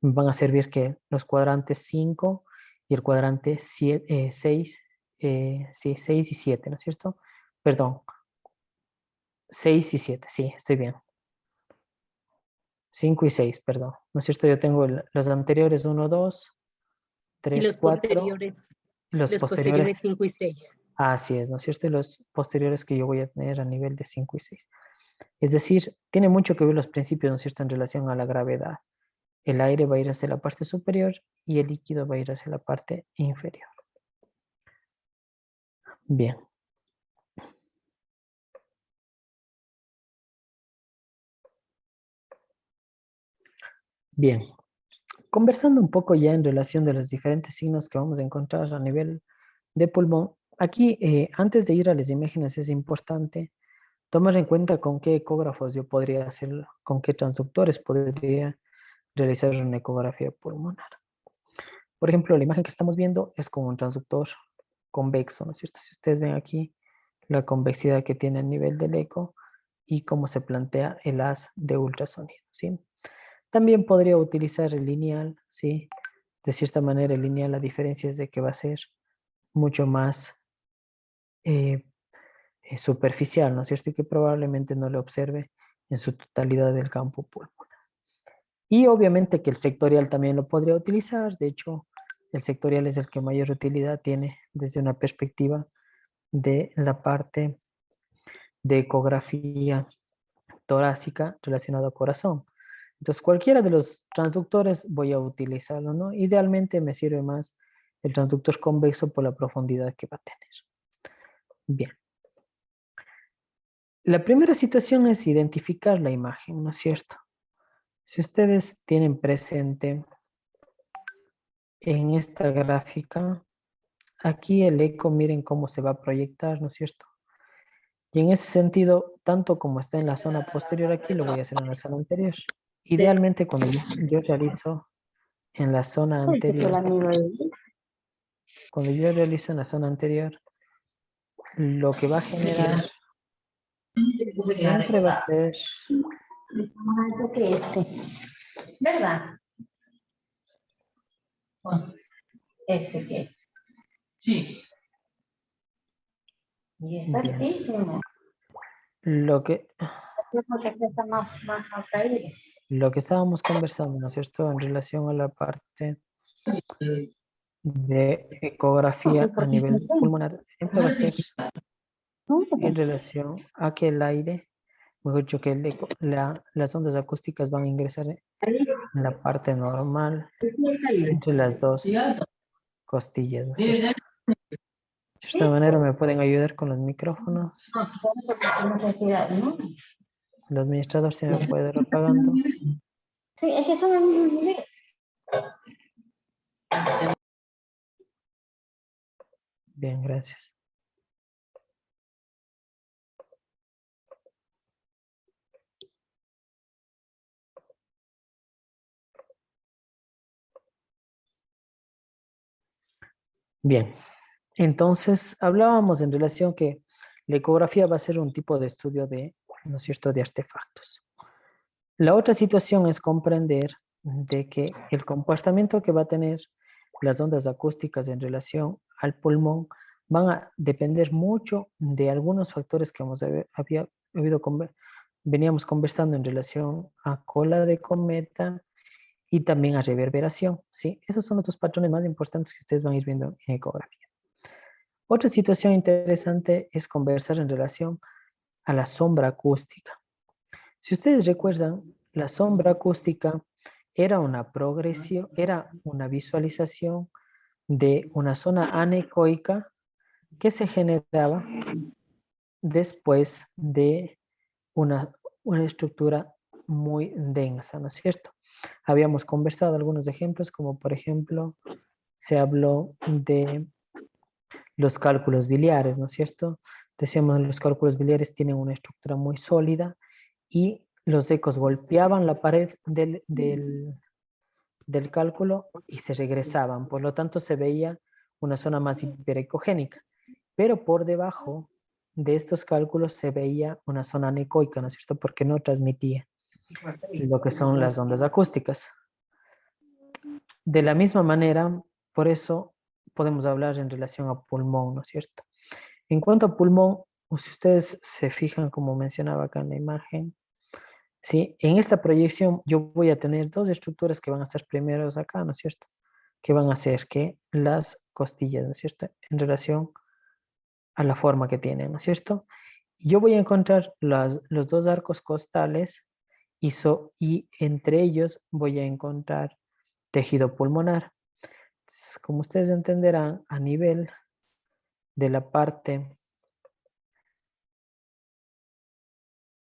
Me van a servir que los cuadrantes 5 y el cuadrante 6, sí, 6 y 7, ¿no es cierto? Perdón, 6 y 7, sí, estoy bien. 5 y 6, perdón. ¿No es cierto? Yo tengo los anteriores 1, 2, Y 3, los 4. posteriores, Los los posteriores, posteriores 5 y 6. así es, ¿no es cierto? Y los posteriores que yo voy a tener a nivel de 5 y 6. Es decir, tiene mucho que ver los principios, ¿no es cierto?, en relación a la gravedad. El aire va a ir hacia la parte superior y el líquido va a ir hacia la parte inferior. Bien. Bien. Conversando un poco ya en relación de los diferentes signos que vamos a encontrar a nivel de pulmón, aquí antes de ir a las imágenes es importante tomar en cuenta con qué ecógrafos yo podría hacerlo, con qué transductores podría realizar una ecografía pulmonar. Por ejemplo, la imagen que estamos viendo es con un transductor convexo, ¿no es cierto? Si ustedes ven aquí la convexidad que tiene a nivel del eco y cómo se plantea el haz de ultrasonido, ¿sí? También podría utilizar el lineal, ¿sí? De cierta manera el lineal, la diferencia es de que va a ser mucho más superficial, ¿no es cierto? Y que probablemente no le observe en su totalidad del campo pulmonar. Y obviamente que el sectorial también lo podría utilizar. De hecho, el sectorial es el que mayor utilidad tiene desde una perspectiva de la parte de ecografía torácica relacionada al corazón. Entonces, cualquiera de los transductores voy a utilizarlo, ¿no? Idealmente me sirve más el transductor convexo por la profundidad que va a tener. Bien. La primera situación es identificar la imagen, ¿no es cierto? Si ustedes tienen presente en esta gráfica, aquí el eco, miren cómo se va a proyectar, ¿no es cierto? Y en ese sentido, tanto como está en la zona posterior aquí, lo voy a hacer en la zona anterior. Idealmente, cuando yo realizo en la zona anterior, cuando yo realizo en la zona anterior, lo que va a generar siempre va a ser... ¿Verdad? Bueno, que. Sí. Y está Bien. altísimo. Lo que Está más caído. Lo que estábamos conversando, ¿no es cierto?, en relación a la parte de ecografía a nivel pulmonar, siempre va a ser en relación a que el aire, mejor dicho, que las ondas acústicas van a ingresar en la parte normal entre las dos costillas, ¿no es cierto? De esta manera me pueden ayudar con los micrófonos. El administrador se me puede ir apagando. Sí, es que son el mismo nivel. Bien, gracias. Bien, entonces hablábamos en relación que la ecografía va a ser un tipo de estudio de, ¿no es cierto?, de artefactos. La otra situación es comprender de que el comportamiento que va a tener las ondas acústicas en relación al pulmón van a depender mucho de algunos factores que veníamos conversando en relación a cola de cometa y también a reverberación, ¿sí? Esos son los dos patrones más importantes que ustedes van a ir viendo en ecografía. Otra situación interesante es conversar en relación a la sombra acústica. Si ustedes recuerdan, la sombra acústica era una progresión, era una visualización de una zona anecoica que se generaba después de una estructura muy densa, ¿no es cierto? Habíamos conversado algunos ejemplos, como por ejemplo, se habló de los cálculos biliares, ¿no es cierto? Decíamos que los cálculos biliares tienen una estructura muy sólida y los ecos golpeaban la pared del cálculo y se regresaban. Por lo tanto, se veía una zona más hiperecogénica. Pero por debajo de estos cálculos se veía una zona anecoica, ¿no es cierto? Porque no transmitía lo que son las ondas acústicas. De la misma manera, por eso podemos hablar en relación a pulmón, ¿no es cierto? En cuanto a pulmón, si ustedes se fijan, como mencionaba acá en la imagen, ¿sí? En esta proyección yo voy a tener dos estructuras que van a estar primeros acá, ¿no es cierto? Que van a ser que las costillas, ¿no es cierto? En relación a la forma que tienen, ¿no es cierto? Yo voy a encontrar los dos arcos costales y entre ellos voy a encontrar tejido pulmonar. Como ustedes entenderán, a nivel de la parte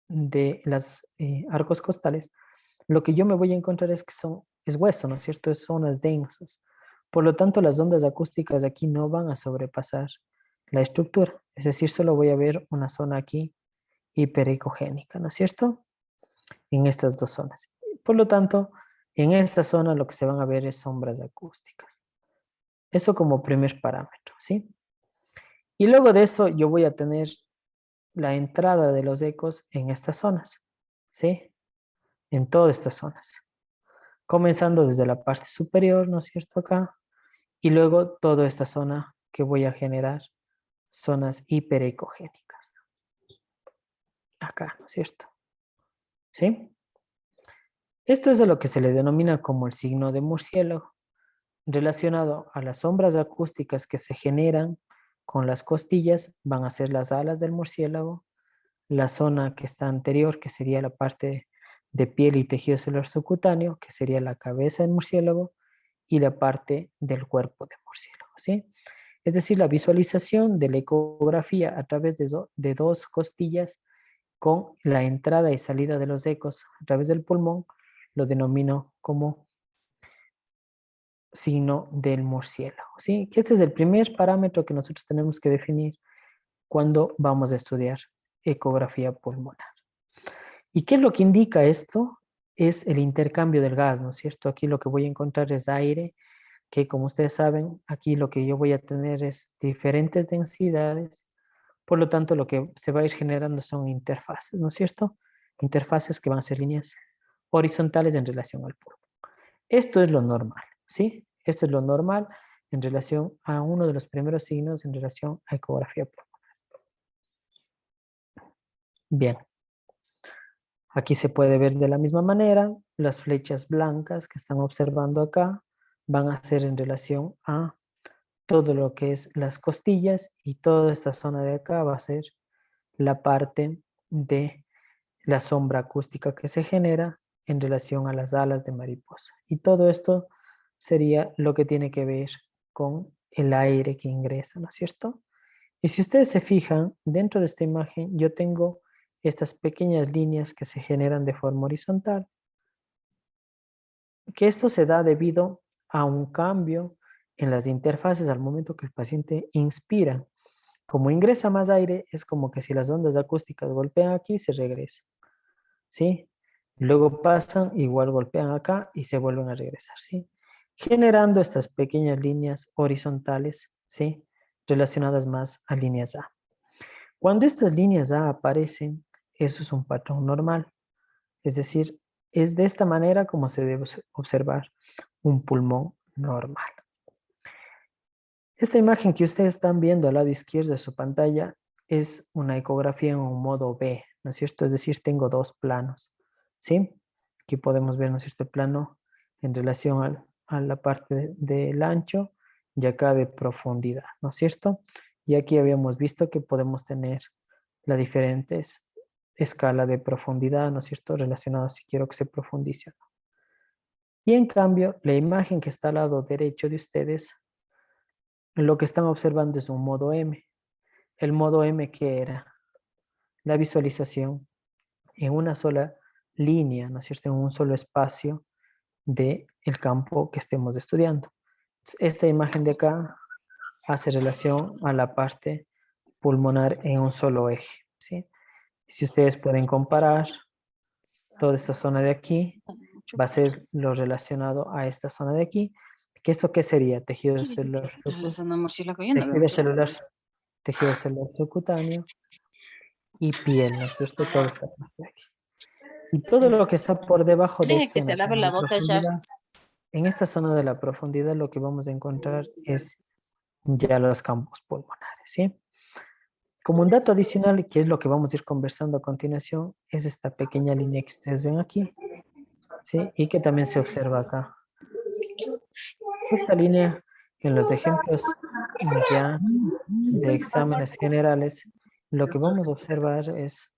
de los arcos costales, lo que yo me voy a encontrar es que es hueso, ¿no es cierto? Es zonas densas. Por lo tanto, las ondas acústicas de aquí no van a sobrepasar la estructura. Es decir, solo voy a ver una zona aquí hiperecogénica, ¿no es cierto? En estas dos zonas. Por lo tanto, en esta zona lo que se van a ver es sombras acústicas. Eso como primer parámetro, ¿sí? Y luego de eso yo voy a tener la entrada de los ecos en estas zonas, ¿sí? En todas estas zonas. Comenzando desde la parte superior, ¿no es cierto? Acá. Y luego toda esta zona que voy a generar, zonas hiperecogénicas. Acá, ¿no es cierto? ¿Sí? Esto es a lo que se le denomina como el signo de murciélago, relacionado a las sombras acústicas que se generan con las costillas, van a ser las alas del murciélago, la zona que está anterior, que sería la parte de piel y tejido celular subcutáneo, que sería la cabeza del murciélago, y la parte del cuerpo del murciélago, ¿sí? Es decir, la visualización de la ecografía a través de dos costillas con la entrada y salida de los ecos a través del pulmón, lo denomino como signo del murciélago, ¿sí? Que este es el primer parámetro que nosotros tenemos que definir cuando vamos a estudiar ecografía pulmonar. ¿Y qué es lo que indica esto? Es el intercambio del gas, ¿no es cierto? Aquí lo que voy a encontrar es aire, que como ustedes saben, aquí lo que yo voy a tener es diferentes densidades, por lo tanto lo que se va a ir generando son interfaces, ¿no es cierto? Interfaces que van a ser líneas horizontales en relación al pulmón. Esto es lo normal, ¿sí? Esto es lo normal en relación a uno de los primeros signos en relación a ecografía pulmonar. Bien. Aquí se puede ver de la misma manera, las flechas blancas que están observando acá van a ser en relación a todo lo que es las costillas y toda esta zona de acá va a ser la parte de la sombra acústica que se genera en relación a las alas de mariposa. Y todo esto sería lo que tiene que ver con el aire que ingresa, ¿no es cierto? Y si ustedes se fijan, dentro de esta imagen yo tengo estas pequeñas líneas que se generan de forma horizontal, que esto se da debido a un cambio en las interfaces al momento que el paciente inspira. Como ingresa más aire, es como que si las ondas acústicas golpean aquí, se regresa, ¿sí? Luego pasan, igual golpean acá y se vuelven a regresar, ¿sí? Generando estas pequeñas líneas horizontales, ¿sí? Relacionadas más a líneas A. Cuando estas líneas A aparecen, eso es un patrón normal. Es decir, es de esta manera como se debe observar un pulmón normal. Esta imagen que ustedes están viendo al lado izquierdo de su pantalla es una ecografía en un modo B, ¿no es cierto? Es decir, tengo dos planos, ¿sí? Aquí podemos ver, ¿no es cierto?, el plano en relación a la parte del ancho y acá de profundidad, ¿no es cierto? Y aquí habíamos visto que podemos tener las diferentes escalas de profundidad, ¿no es cierto?, relacionadas si quiero que se profundice o no. Y en cambio, la imagen que está al lado derecho de ustedes, lo que están observando es un modo M. El modo M, ¿qué era? La visualización en una sola línea, ¿no es cierto?, en un solo espacio del campo que estemos estudiando. Esta imagen de acá hace relación a la parte pulmonar en un solo eje, ¿sí? Si ustedes pueden comparar toda esta zona de aquí, va a ser lo relacionado a esta zona de aquí, que esto qué sería, tejido celular subcutáneo y piel, ¿no es cierto? Toda esta parte de aquí. Y todo lo que está por debajo de esto en la zona de profundidad, en esta zona de la profundidad lo que vamos a encontrar es ya los campos pulmonares, ¿sí? Como un dato adicional, que es lo que vamos a ir conversando a continuación, es esta pequeña línea que ustedes ven aquí, ¿sí? Y que también se observa acá. Esta línea, en los ejemplos ya de exámenes generales, lo que vamos a observar es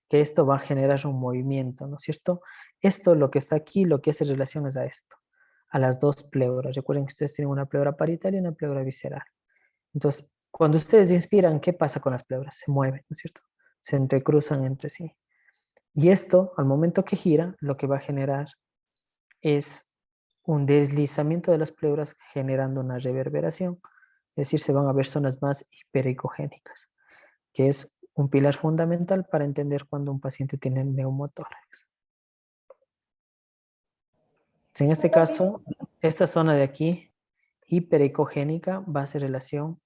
que esto va a generar un movimiento, ¿no es cierto? Esto, lo que está aquí, lo que hace relación es a esto, a las dos pleuras. Recuerden que ustedes tienen una pleura parietal y una pleura visceral. Entonces, cuando ustedes inspiran, ¿qué pasa con las pleuras? Se mueven, ¿no es cierto? Se entrecruzan entre sí. Y esto, al momento que gira, lo que va a generar es un deslizamiento de las pleuras generando una reverberación. Es decir, se van a ver zonas más hipericogénicas, que es un pilar fundamental para entender cuando un paciente tiene neumotórax. En este caso, esta zona de aquí, hipericogénica, va a hacer relación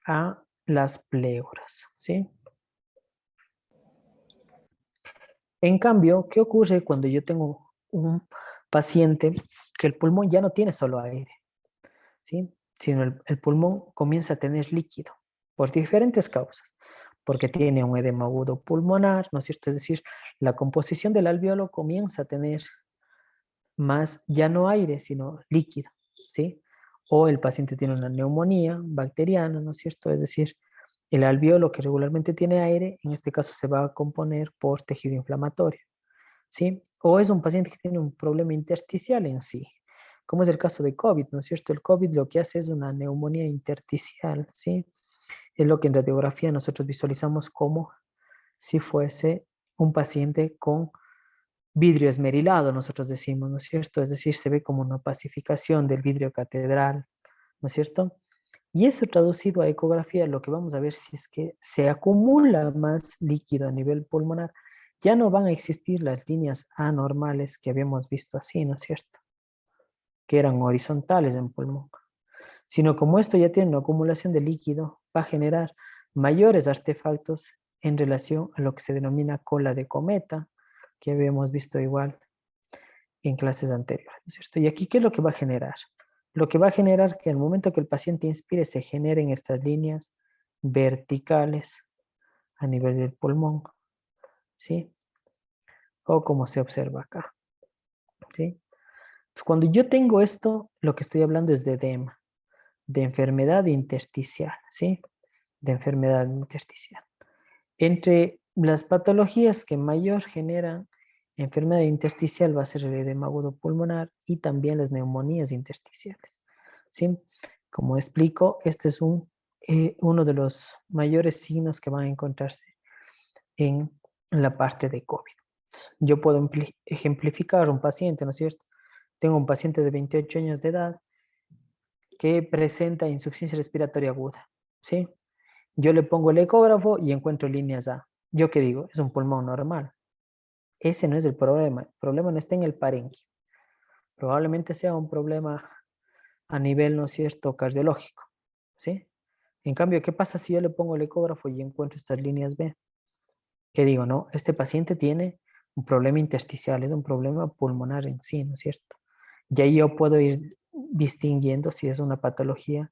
a las pleuras, ¿sí? En cambio, ¿qué ocurre cuando yo tengo un paciente que el pulmón ya no tiene solo aire, ¿sí? Sino el pulmón comienza a tener líquido por diferentes causas? Porque tiene un edema agudo pulmonar, ¿no es cierto? Es decir, la composición del alveolo comienza a tener más, ya no aire, sino líquido, ¿sí? O el paciente tiene una neumonía bacteriana, ¿no es cierto? Es decir, el alveolo que regularmente tiene aire, en este caso se va a componer por tejido inflamatorio, ¿sí? O es un paciente que tiene un problema intersticial en sí, como es el caso de COVID, ¿no es cierto? El COVID lo que hace es una neumonía intersticial, ¿sí? Es lo que en radiografía nosotros visualizamos como si fuese un paciente con vidrio esmerilado, nosotros decimos, ¿no es cierto? Es decir, se ve como una opacificación del vidrio catedral, ¿no es cierto? Y eso traducido a ecografía, lo que vamos a ver si es que se acumula más líquido a nivel pulmonar, ya no van a existir las líneas anormales que habíamos visto así, ¿no es cierto? Que eran horizontales en pulmón, sino como esto ya tiene una acumulación de líquido, va a generar mayores artefactos en relación a lo que se denomina cola de cometa, que habíamos visto igual en clases anteriores, ¿no es cierto? Y aquí, ¿qué es lo que va a generar? Lo que va a generar que al momento que el paciente inspire se generen estas líneas verticales a nivel del pulmón, ¿sí? O como se observa acá, ¿sí? Entonces, cuando yo tengo esto, lo que estoy hablando es de edema, de enfermedad intersticial, ¿sí? De enfermedad intersticial. Entre las patologías que mayor generan enfermedad intersticial va a ser el edema agudo pulmonar y también las neumonías intersticiales, ¿sí? Como explico, este es uno de los mayores signos que van a encontrarse en la parte de COVID. Yo puedo ejemplificar un paciente, ¿no es cierto? Tengo un paciente de 28 años de edad que presenta insuficiencia respiratoria aguda, ¿sí? Yo le pongo el ecógrafo y encuentro líneas A. ¿Yo qué digo? Es un pulmón normal. Ese no es el problema. El problema no está en el parenquio. Probablemente sea un problema a nivel, ¿no es cierto?, cardiológico, ¿sí? En cambio, ¿qué pasa si yo le pongo el ecógrafo y encuentro estas líneas B? ¿Qué digo? No, este paciente tiene un problema intersticial, es un problema pulmonar en sí, ¿no es cierto? Y ahí yo puedo ir distinguiendo si es una patología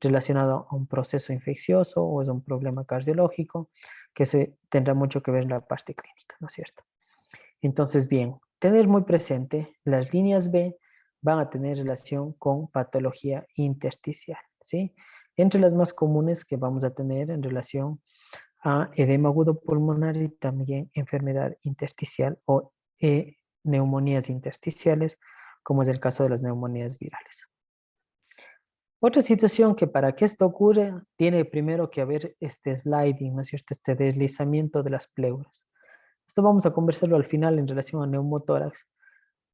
relacionada a un proceso infeccioso o es un problema cardiológico, que se tendrá mucho que ver en la parte clínica, ¿no es cierto? Entonces, bien, tener muy presente, las líneas B van a tener relación con patología intersticial, ¿sí? Entre las más comunes que vamos a tener en relación a edema agudo pulmonar y también enfermedad intersticial o neumonías intersticiales, como es el caso de las neumonías virales. Otra situación que para que esto ocurra, tiene primero que haber este sliding, ¿no es cierto? Este deslizamiento de las pleuras. Esto vamos a conversarlo al final en relación a neumotórax,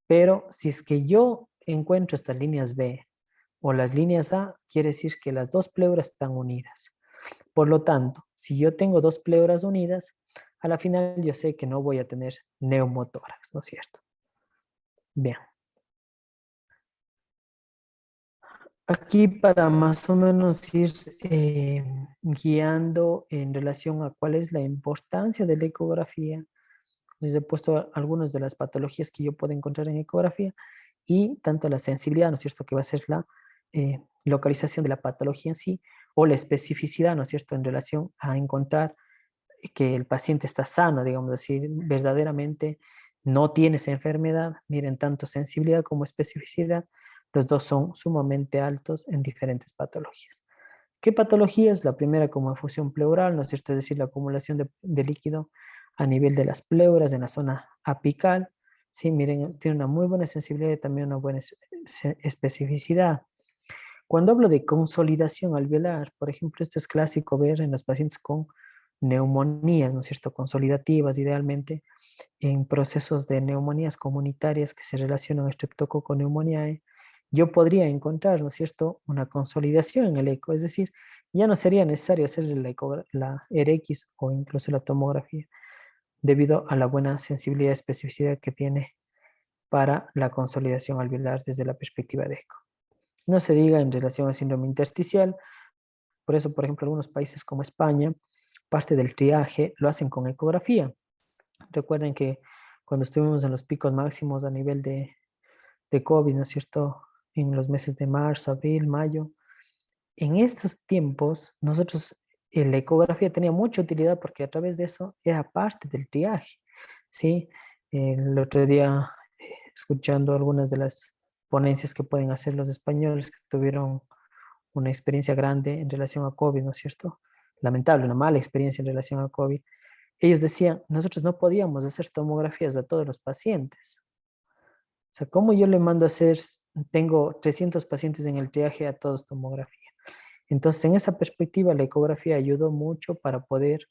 pero si es que yo encuentro estas líneas B o las líneas A, quiere decir que las dos pleuras están unidas. Por lo tanto, si yo tengo dos pleuras unidas, a la final yo sé que no voy a tener neumotórax, ¿no es cierto? Bien. Aquí para más o menos ir guiando en relación a cuál es la importancia de la ecografía, les he puesto algunas de las patologías que yo puedo encontrar en ecografía y tanto la sensibilidad, ¿no es cierto?, que va a ser la localización de la patología en sí, o la especificidad, ¿no es cierto?, en relación a encontrar que el paciente está sano, digamos así, verdaderamente no tiene esa enfermedad. Miren, tanto sensibilidad como especificidad, los dos son sumamente altos en diferentes patologías. ¿Qué patologías? La primera como efusión pleural, ¿no es cierto?, es decir, la acumulación de líquido a nivel de las pleuras en la zona apical. Sí, miren, tiene una muy buena sensibilidad y también una buena especificidad. Cuando hablo de consolidación alveolar, por ejemplo, esto es clásico ver en los pacientes con neumonías, ¿no es cierto?, consolidativas, idealmente en procesos de neumonías comunitarias que se relacionan a Streptococcus pneumoniae, yo podría encontrar, ¿no es cierto?, una consolidación en el eco, es decir, ya no sería necesario hacer la RX o incluso la tomografía, debido a la buena sensibilidad y especificidad que tiene para la consolidación alveolar desde la perspectiva de eco. No se diga en relación al síndrome intersticial, por eso, por ejemplo, algunos países como España, parte del triaje lo hacen con ecografía. Recuerden que cuando estuvimos en los picos máximos a nivel de COVID, ¿no es cierto?, en los meses de marzo, abril, mayo, en estos tiempos nosotros, la ecografía tenía mucha utilidad porque a través de eso era parte del triaje, ¿sí? El otro día, escuchando algunas de las ponencias que pueden hacer los españoles que tuvieron una experiencia grande en relación a COVID, ¿no es cierto? Lamentable, una mala experiencia en relación a COVID. Ellos decían, nosotros no podíamos hacer tomografías a todos los pacientes. O sea, ¿cómo yo le mando a hacer, tengo 300 pacientes en el triaje, a todos tomografía? Entonces, en esa perspectiva, la ecografía ayudó mucho para poder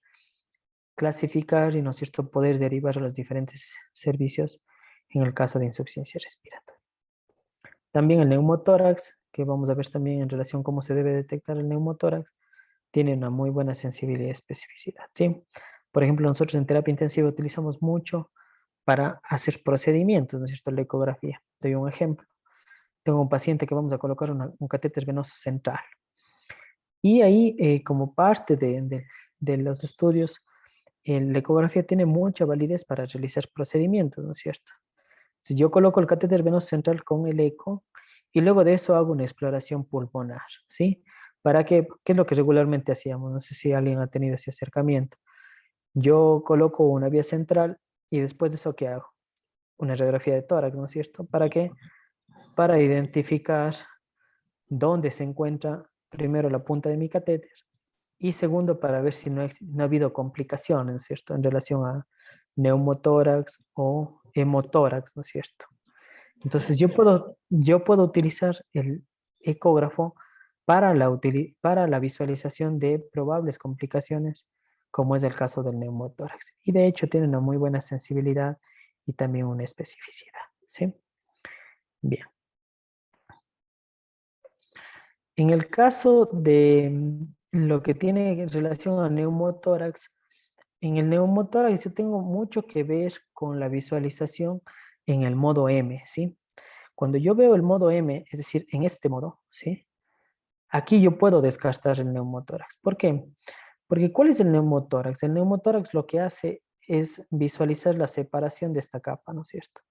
clasificar y, ¿no es cierto?, poder derivar a los diferentes servicios en el caso de insuficiencia respiratoria. También el neumotórax, que vamos a ver también en relación a cómo se debe detectar el neumotórax, tiene una muy buena sensibilidad y especificidad, ¿sí? Por ejemplo, nosotros en terapia intensiva utilizamos mucho para hacer procedimientos, ¿no es cierto?, la ecografía. Te doy un ejemplo. Tengo un paciente que vamos a colocar un catéter venoso central. Y ahí, como parte de los estudios, la ecografía tiene mucha validez para realizar procedimientos, ¿no es cierto? Si yo coloco el catéter venoso central con el eco y luego de eso hago una exploración pulmonar, ¿sí? ¿Para qué? ¿Qué es lo que regularmente hacíamos? No sé si alguien ha tenido ese acercamiento. Yo coloco una vía central y después de eso, ¿qué hago? Una radiografía de tórax, ¿no es cierto? ¿Para qué? Para identificar dónde se encuentra primero la punta de mi catéter y segundo para ver si no ha habido complicaciones, ¿no es cierto?, en relación a neumotórax o hemotórax, ¿no es cierto? Entonces yo puedo utilizar el ecógrafo para la visualización de probables complicaciones, como es el caso del neumotórax. Y de hecho tiene una muy buena sensibilidad y también una especificidad, ¿sí? Bien. En el caso de lo que tiene relación a neumotórax, en el neumotórax yo tengo mucho que ver con la visualización en el modo M, ¿sí? Cuando yo veo el modo M, es decir, en este modo, ¿sí? Aquí yo puedo descartar el neumotórax. ¿Por qué? Porque ¿cuál es el neumotórax? El neumotórax lo que hace es visualizar la separación de esta capa, ¿no es cierto?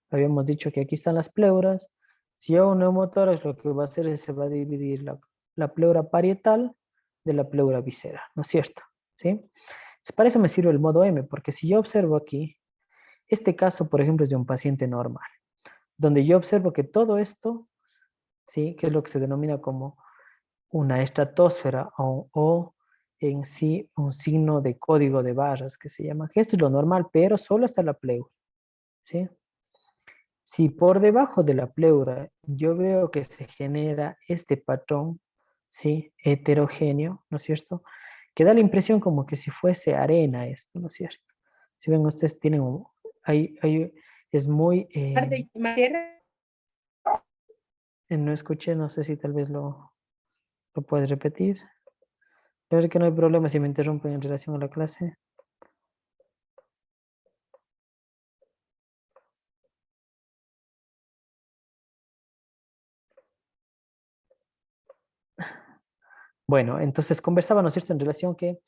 Habíamos dicho que aquí están las pleuras. Si yo hago un neumotórax, lo que va a hacer es se va a dividir la pleura parietal de la pleura visceral, ¿no es cierto? ¿Sí? Entonces, para eso me sirve el modo M, porque si yo observo aquí, este caso, por ejemplo, es de un paciente normal, donde yo observo que todo esto, ¿sí?, que es lo que se denomina como una estratosfera o en sí un signo de código de barras que se llama, que esto es lo normal, pero solo hasta la pleura, ¿sí? Si por debajo de la pleura yo veo que se genera este patrón, ¿sí?, heterogéneo, ¿no es cierto?, que da la impresión como que si fuese arena esto, ¿no es cierto? Si ven ustedes, tienen es muy, no escuché, no sé si tal vez lo puedes repetir. La verdad que no hay problema si me interrumpen en relación a la clase. Bueno, entonces conversaba, ¿no es cierto?, en relación que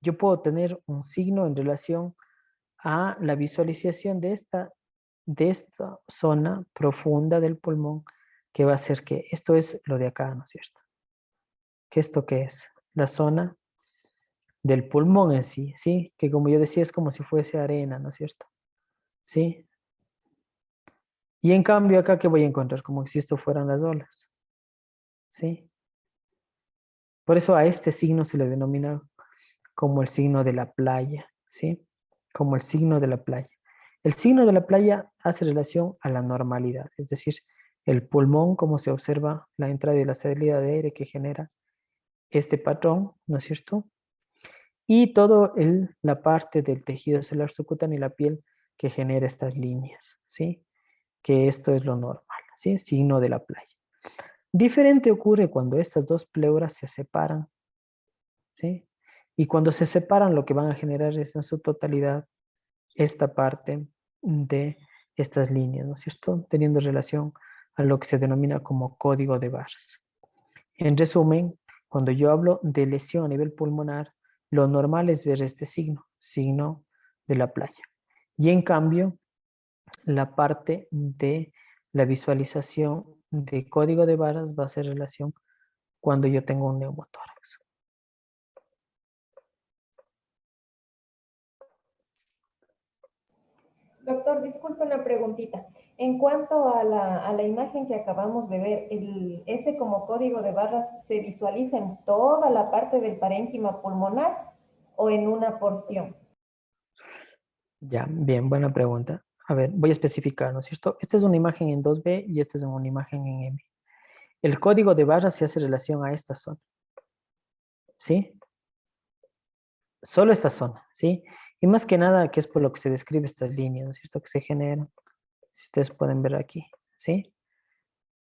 yo puedo tener un signo en relación a la visualización de esta zona profunda del pulmón, que va a ser que esto es lo de acá, ¿no es cierto? que esto qué es, la zona del pulmón en sí, ¿sí? Que como yo decía es como si fuese arena, ¿no es cierto? ¿Sí? Y en cambio acá, ¿qué voy a encontrar? Como si esto fueran las olas, ¿sí? Por eso a este signo se le denomina como el signo de la playa, ¿sí? Como el signo de la playa. El signo de la playa hace relación a la normalidad, es decir, el pulmón, como se observa la entrada y la salida de aire que genera este patrón, ¿no es cierto? Y todo la parte del tejido celular subcutáneo y la piel que genera estas líneas, ¿sí? Que esto es lo normal, ¿sí? Signo de la playa. Diferente ocurre cuando estas dos pleuras se separan, ¿sí? Y cuando se separan lo que van a generar es en su totalidad esta parte de estas líneas, ¿no es cierto? Teniendo relación a lo que se denomina como código de barras. En resumen, cuando yo hablo de lesión a nivel pulmonar, lo normal es ver este signo, signo de la playa. Y en cambio, la parte de la visualización de código de barras va a ser relación cuando yo tengo un neumotórax. Doctor, disculpe una preguntita. En cuanto a la imagen que acabamos de ver, ese como código de barras, ¿se visualiza en toda la parte del parénquima pulmonar o en una porción? Ya, bien, buena pregunta. A ver, voy a especificar, ¿no es cierto? Esta es una imagen en 2B y esta es una imagen en M. El código de barras se hace relación a esta zona, ¿sí? Solo esta zona, ¿sí? Y más que nada, que es por lo que se describe estas líneas, ¿no es cierto? Que se generan, si ustedes pueden ver aquí, ¿sí?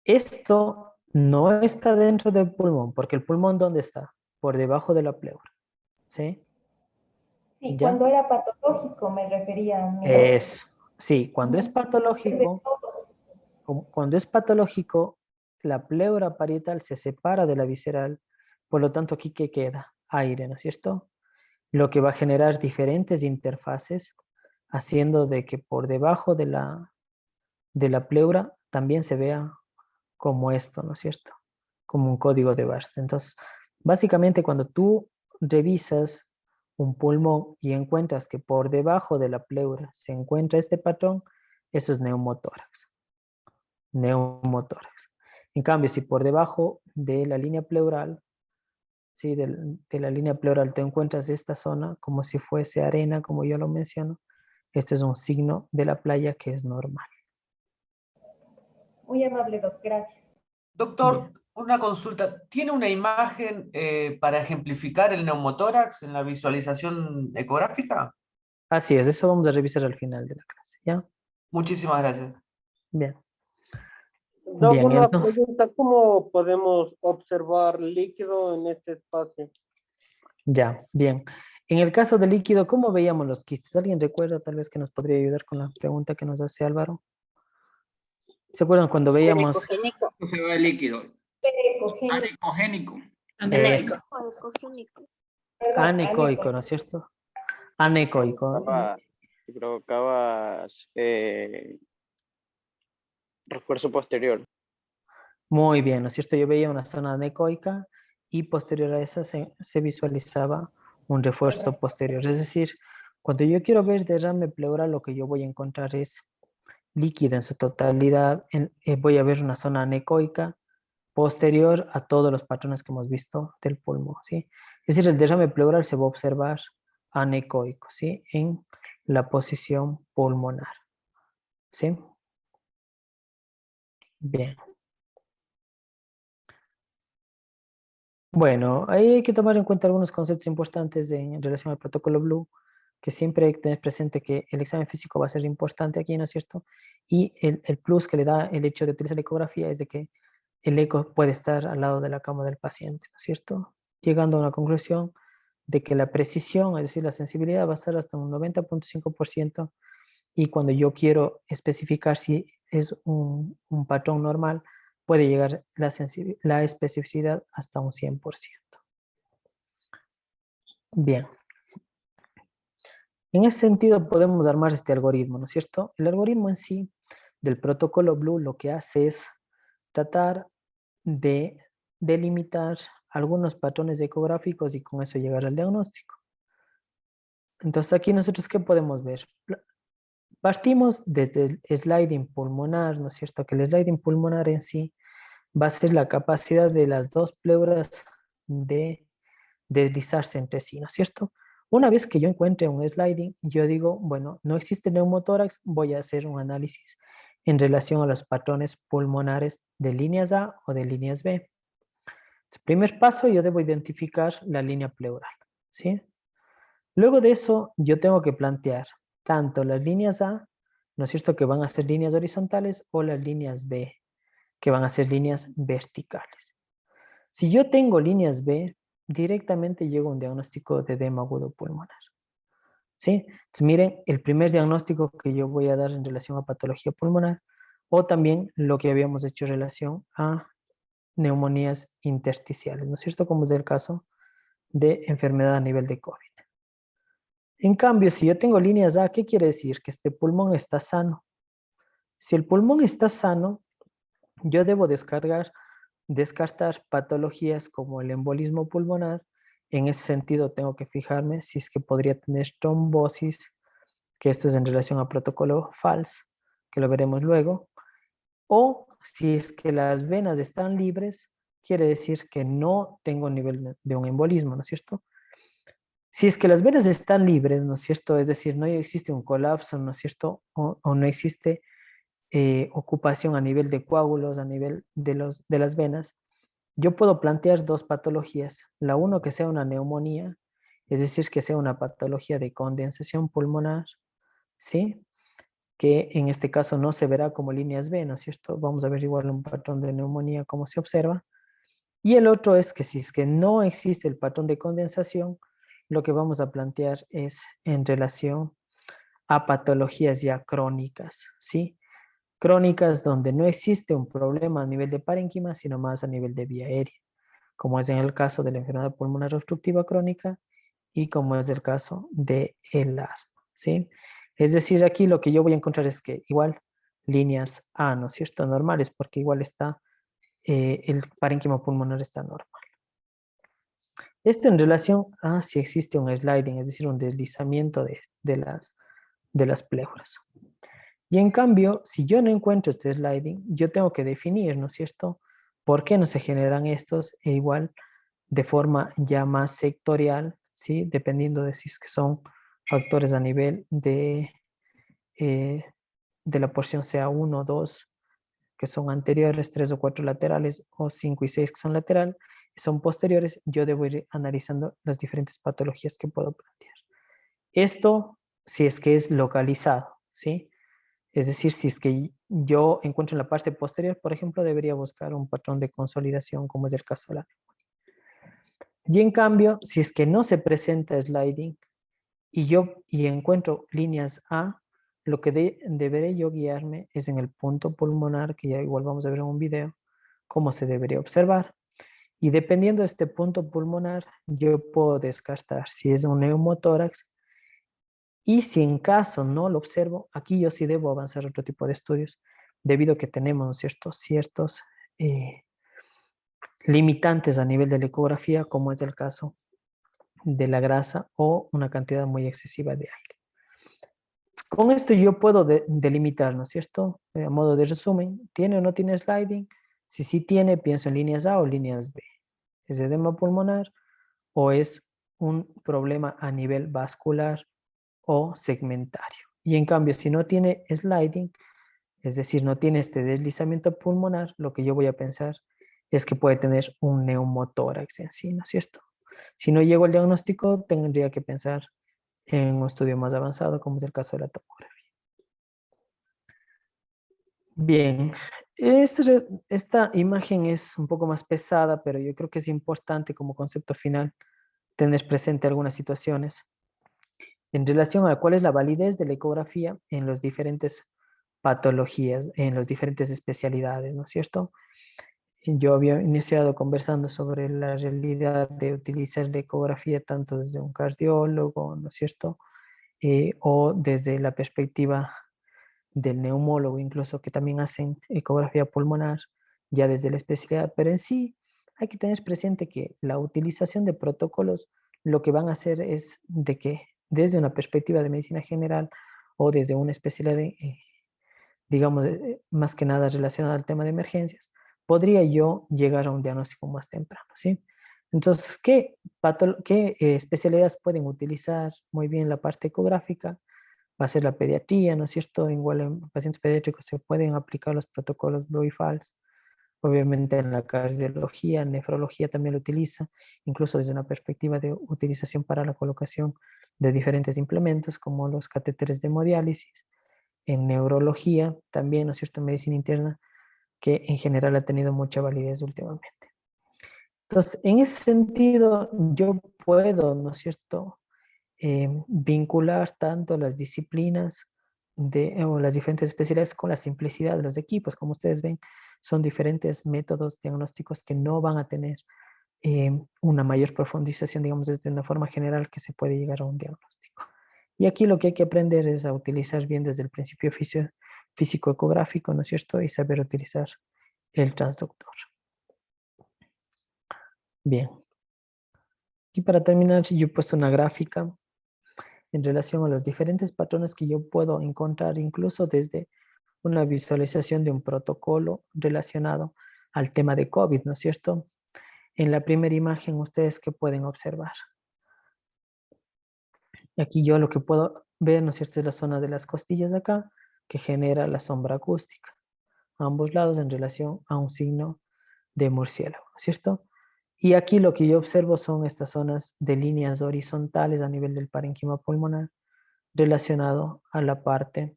Esto no está dentro del pulmón, porque el pulmón, ¿dónde está? Por debajo de la pleura, ¿sí? Sí, ¿Ya? cuando era patológico me refería a mi doctor. Eso. Sí, cuando es patológico, cuando es patológico, la pleura parietal se separa de la visceral, por lo tanto, aquí ¿qué queda? Aire, ¿no es cierto? Lo que va a generar diferentes interfaces, haciendo de que por debajo de la pleura también se vea como esto, ¿no es cierto? Como un código de barras. Entonces, básicamente cuando tú revisas un pulmón y encuentras que por debajo de la pleura se encuentra este patrón, eso es neumotórax. Neumotórax. En cambio, si por debajo de la línea pleural, ¿sí? de la línea pleural te encuentras esta zona como si fuese arena, como yo lo menciono, este es un signo de la playa que es normal. Muy amable, doctor. Gracias. Doctor, Bien. una consulta. ¿Tiene una imagen para ejemplificar el neumotórax en la visualización ecográfica? Así es, eso vamos a revisar al final de la clase, ¿ya? Muchísimas gracias. Bien. Doc, Bien, una entonces, pregunta, ¿cómo podemos observar líquido en este espacio? ya, bien. En el caso del líquido, ¿cómo veíamos los quistes? ¿Alguien recuerda tal vez que nos podría ayudar con la pregunta que nos hace Álvaro? ¿Se acuerdan cuando veíamos Ecogénico. Se ve el líquido. Ecogénico, Anecogénico. eso? perdón, Anecoico, ¿no es cierto? Anecoico. Y provocaba refuerzo posterior. Muy bien, ¿no es cierto? Yo veía una zona anecoica y posterior a esa se visualizaba un refuerzo posterior. Es decir, cuando yo quiero ver derrame pleural, lo que yo voy a encontrar es líquido en su totalidad. Voy a ver una zona anecoica posterior a todos los patrones que hemos visto del pulmón, ¿sí? Es decir, el derrame pleural se va a observar anecoico, ¿sí? En la posición pulmonar, ¿sí? Bien. Bueno, ahí hay que tomar en cuenta algunos conceptos importantes en relación al protocolo Blue, que siempre hay que tener presente que el examen físico va a ser importante aquí, ¿no es cierto? Y el plus que le da el hecho de utilizar la ecografía es de que el eco puede estar al lado de la cama del paciente, ¿no es cierto? Llegando a una conclusión de que la precisión, es decir, la sensibilidad va a ser hasta un 90.5% y cuando yo quiero especificar si es un patrón normal, puede llegar la especificidad hasta un 100%. Bien. En ese sentido podemos armar este algoritmo, ¿no es cierto? El algoritmo en sí del protocolo Blue lo que hace es tratar de delimitar algunos patrones ecográficos y con eso llegar al diagnóstico. Entonces aquí nosotros, ¿qué podemos ver? Partimos desde el sliding pulmonar, ¿no es cierto? Que el sliding pulmonar en sí va a ser la capacidad de las dos pleuras de deslizarse entre sí, ¿no es cierto? Una vez que yo encuentre un sliding, yo digo, bueno, no existe neumotórax, voy a hacer un análisis en relación a los patrones pulmonares de líneas A o de líneas B. El primer paso, yo debo identificar la línea pleural, ¿sí? Luego de eso, yo tengo que plantear tanto las líneas A, ¿no es cierto?, que van a ser líneas horizontales, o las líneas B, que van a ser líneas verticales. Si yo tengo líneas B, directamente llego a un diagnóstico de edema agudo pulmonar. ¿Sí? Entonces, miren, el primer diagnóstico que yo voy a dar en relación a patología pulmonar, o también lo que habíamos hecho en relación a neumonías intersticiales, ¿no es cierto?, como es el caso de enfermedad a nivel de COVID. En cambio, si yo tengo líneas A, ¿qué quiere decir? Que este pulmón está sano. Si el pulmón está sano, yo debo descartar patologías como el embolismo pulmonar. En ese sentido, tengo que fijarme si es que podría tener trombosis, que esto es en relación a protocolo FALS, que lo veremos luego. O si es que las venas están libres, quiere decir que no tengo nivel de un embolismo, ¿no es cierto? Si es que las venas están libres, ¿no es cierto? Es decir, no existe un colapso, ¿no es cierto? O no existe ocupación a nivel de coágulos, a nivel de las venas, yo puedo plantear dos patologías. La uno, que sea una neumonía, es decir, que sea una patología de condensación pulmonar, ¿sí? Que en este caso no se verá como líneas B, ¿no es cierto? Vamos a ver igual un patrón de neumonía como se observa. Y el otro es que si es que no existe el patrón de condensación, lo que vamos a plantear es en relación a patologías ya crónicas, ¿sí? Crónicas donde no existe un problema a nivel de parénquima, sino más a nivel de vía aérea, como es en el caso de la enfermedad pulmonar obstructiva crónica y como es el caso del asma, ¿sí? Es decir, aquí lo que yo voy a encontrar es que igual líneas A, ¿no es cierto?, normales, porque igual está, el parénquima pulmonar está normal. Esto en relación a si existe un sliding, es decir, un deslizamiento de las pleuras. Y en cambio, si yo no encuentro este sliding, yo tengo que definir, ¿no es cierto?, por qué no se generan estos, e igual de forma ya más sectorial, ¿sí?, dependiendo de si es que son factores a nivel de la porción sea 1 o 2, que son anteriores, 3 o 4 laterales, o 5 y 6 que son lateral, y son posteriores, yo debo ir analizando las diferentes patologías que puedo plantear. Esto si es que es localizado, ¿sí? Es decir, si es que yo encuentro en la parte posterior, por ejemplo, debería buscar un patrón de consolidación, como es el caso de la neumonía. Y en cambio, si es que no se presenta sliding y encuentro líneas A, lo que deberé yo guiarme es en el punto pulmonar, que ya igual vamos a ver en un video, cómo se debería observar. Y dependiendo de este punto pulmonar, yo puedo descartar si es un neumotórax. Y si en caso no lo observo, aquí yo sí debo avanzar otro tipo de estudios, debido a que tenemos ciertos limitantes a nivel de la ecografía, como es el caso de la grasa o una cantidad muy excesiva de aire. Con esto yo puedo delimitar, ¿no es cierto? A modo de resumen, ¿tiene o no tiene sliding? Si sí tiene, pienso en líneas A o líneas B. ¿Es edema pulmonar o es un problema a nivel vascular o segmentario? Y en cambio, si no tiene sliding, es decir, no tiene este deslizamiento pulmonar, lo que yo voy a pensar es que puede tener un neumotórax en sí, ¿no es cierto? Si no llego al diagnóstico, tendría que pensar en un estudio más avanzado, como es el caso de la tomografía. Bien, esta imagen es un poco más pesada, pero yo creo que es importante como concepto final tener presente algunas situaciones en relación a cuál es la validez de la ecografía en las diferentes patologías, en las diferentes especialidades, ¿no es cierto? Yo había iniciado conversando sobre la realidad de utilizar la ecografía tanto desde un cardiólogo, ¿no es cierto? O desde la perspectiva del neumólogo, incluso que también hacen ecografía pulmonar, ya desde la especialidad, pero en sí hay que tener presente que la utilización de protocolos lo que van a hacer es de que desde una perspectiva de medicina general o desde una especialidad, digamos, más que nada relacionada al tema de emergencias, podría yo llegar a un diagnóstico más temprano, ¿sí? Entonces, ¿qué especialidades pueden utilizar muy bien la parte ecográfica? Va a ser la pediatría, ¿no es cierto? Igual en pacientes pediátricos se pueden aplicar los protocolos Blue y FALS. Obviamente en la cardiología, nefrología también lo utiliza, incluso desde una perspectiva de utilización para la colocación de diferentes implementos como los catéteres de hemodiálisis. En neurología también, ¿no es cierto? En medicina interna, que en general ha tenido mucha validez últimamente. Entonces, en ese sentido, yo puedo, ¿no es cierto?, vincular tanto las disciplinas o las diferentes especialidades con la simplicidad de los equipos. Como ustedes ven, son diferentes métodos diagnósticos que no van a tener una mayor profundización, digamos, desde una forma general que se puede llegar a un diagnóstico. Y aquí lo que hay que aprender es a utilizar bien desde el principio físico-ecográfico, ¿no es cierto? Y saber utilizar el transductor. Bien. Y para terminar, yo he puesto una gráfica en relación a los diferentes patrones que yo puedo encontrar, incluso desde una visualización de un protocolo relacionado al tema de COVID, ¿no es cierto? En la primera imagen, ¿ustedes qué pueden observar? Aquí yo lo que puedo ver, ¿no es cierto?, es la zona de las costillas de acá, que genera la sombra acústica, a ambos lados en relación a un signo de murciélago, ¿no es cierto? Y aquí lo que yo observo son estas zonas de líneas horizontales a nivel del parénquima pulmonar relacionado a la parte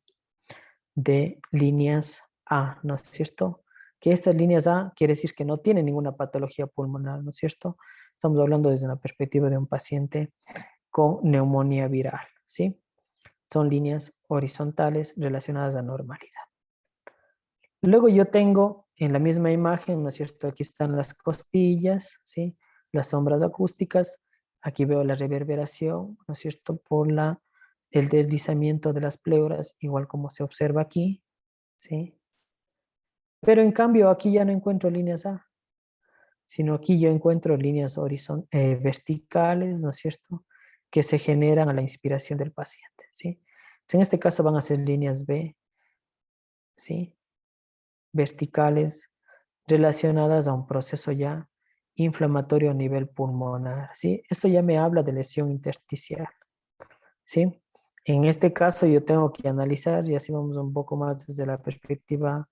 de líneas A, ¿no es cierto? Que estas líneas A quiere decir que no tienen ninguna patología pulmonar, ¿no es cierto? Estamos hablando desde una perspectiva de un paciente con neumonía viral, ¿sí? Son líneas horizontales relacionadas a normalidad. Luego yo tengo en la misma imagen, ¿no es cierto? Aquí están las costillas, ¿sí? Las sombras acústicas. Aquí veo la reverberación, ¿no es cierto? Por el deslizamiento de las pleuras, igual como se observa aquí, ¿sí? Pero en cambio aquí ya no encuentro líneas A, sino aquí yo encuentro líneas verticales, ¿no es cierto?, que se generan a la inspiración del paciente, ¿sí? En este caso van a ser líneas B, ¿sí?, verticales, relacionadas a un proceso ya inflamatorio a nivel pulmonar, ¿sí? Esto ya me habla de lesión intersticial, ¿sí? En este caso yo tengo que analizar, y así vamos un poco más desde la perspectiva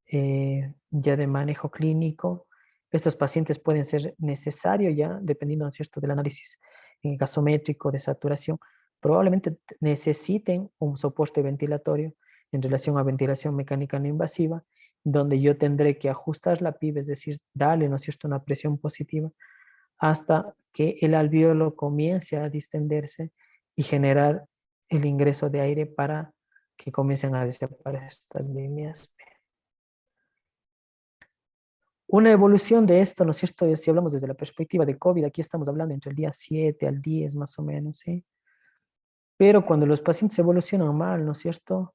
ya de manejo clínico. Estos pacientes pueden ser necesarios ya, dependiendo, ¿no es cierto?, del análisis gasométrico de saturación, probablemente necesiten un soporte ventilatorio en relación a ventilación mecánica no invasiva, donde yo tendré que ajustar la PIB, es decir, darle, ¿no es cierto?, una presión positiva hasta que el alvéolo comience a distenderse y generar el ingreso de aire para que comiencen a desaparecer estas líneas. Una evolución de esto, ¿no es cierto? Si hablamos desde la perspectiva de COVID, aquí estamos hablando entre el día 7 al 10 más o menos, ¿sí? Pero cuando los pacientes evolucionan mal, ¿no es cierto?,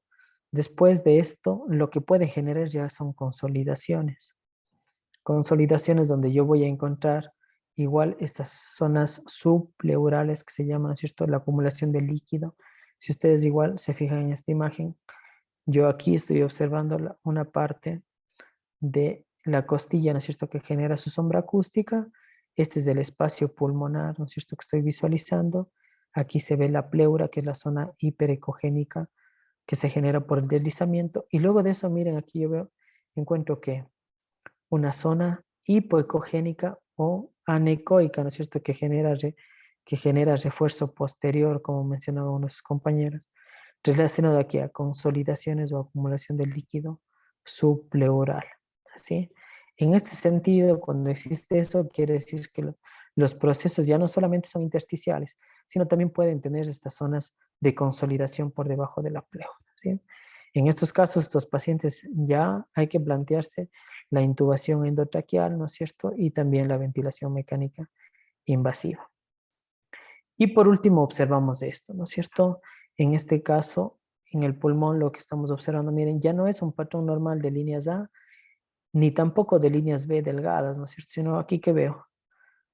después de esto, lo que puede generar ya son consolidaciones. Consolidaciones donde yo voy a encontrar igual estas zonas subpleurales que se llaman, ¿no es cierto?, la acumulación de líquido. Si ustedes igual se fijan en esta imagen, yo aquí estoy observando una parte de la costilla, ¿no es cierto?, que genera su sombra acústica. Este es el espacio pulmonar, ¿no es cierto?, que estoy visualizando. Aquí se ve la pleura, que es la zona hiperecogénica que se genera por el deslizamiento. Y luego de eso, miren, aquí yo encuentro que una zona hipoecogénica o anecoica, ¿no es cierto?, que genera refuerzo posterior, como mencionaban unos compañeros, relacionado aquí a consolidaciones o acumulación del líquido subpleural. ¿Sí? En este sentido, cuando existe eso, quiere decir que los procesos ya no solamente son intersticiales, sino también pueden tener estas zonas de consolidación por debajo de la pleura, ¿sí? En estos casos, estos pacientes ya hay que plantearse la intubación endotraqueal, ¿no es cierto? Y también la ventilación mecánica invasiva. Y por último, observamos esto, ¿no es cierto? En este caso, en el pulmón, lo que estamos observando, miren, ya no es un patrón normal de líneas A, ni tampoco de líneas B delgadas, ¿no es cierto? Sino aquí que veo,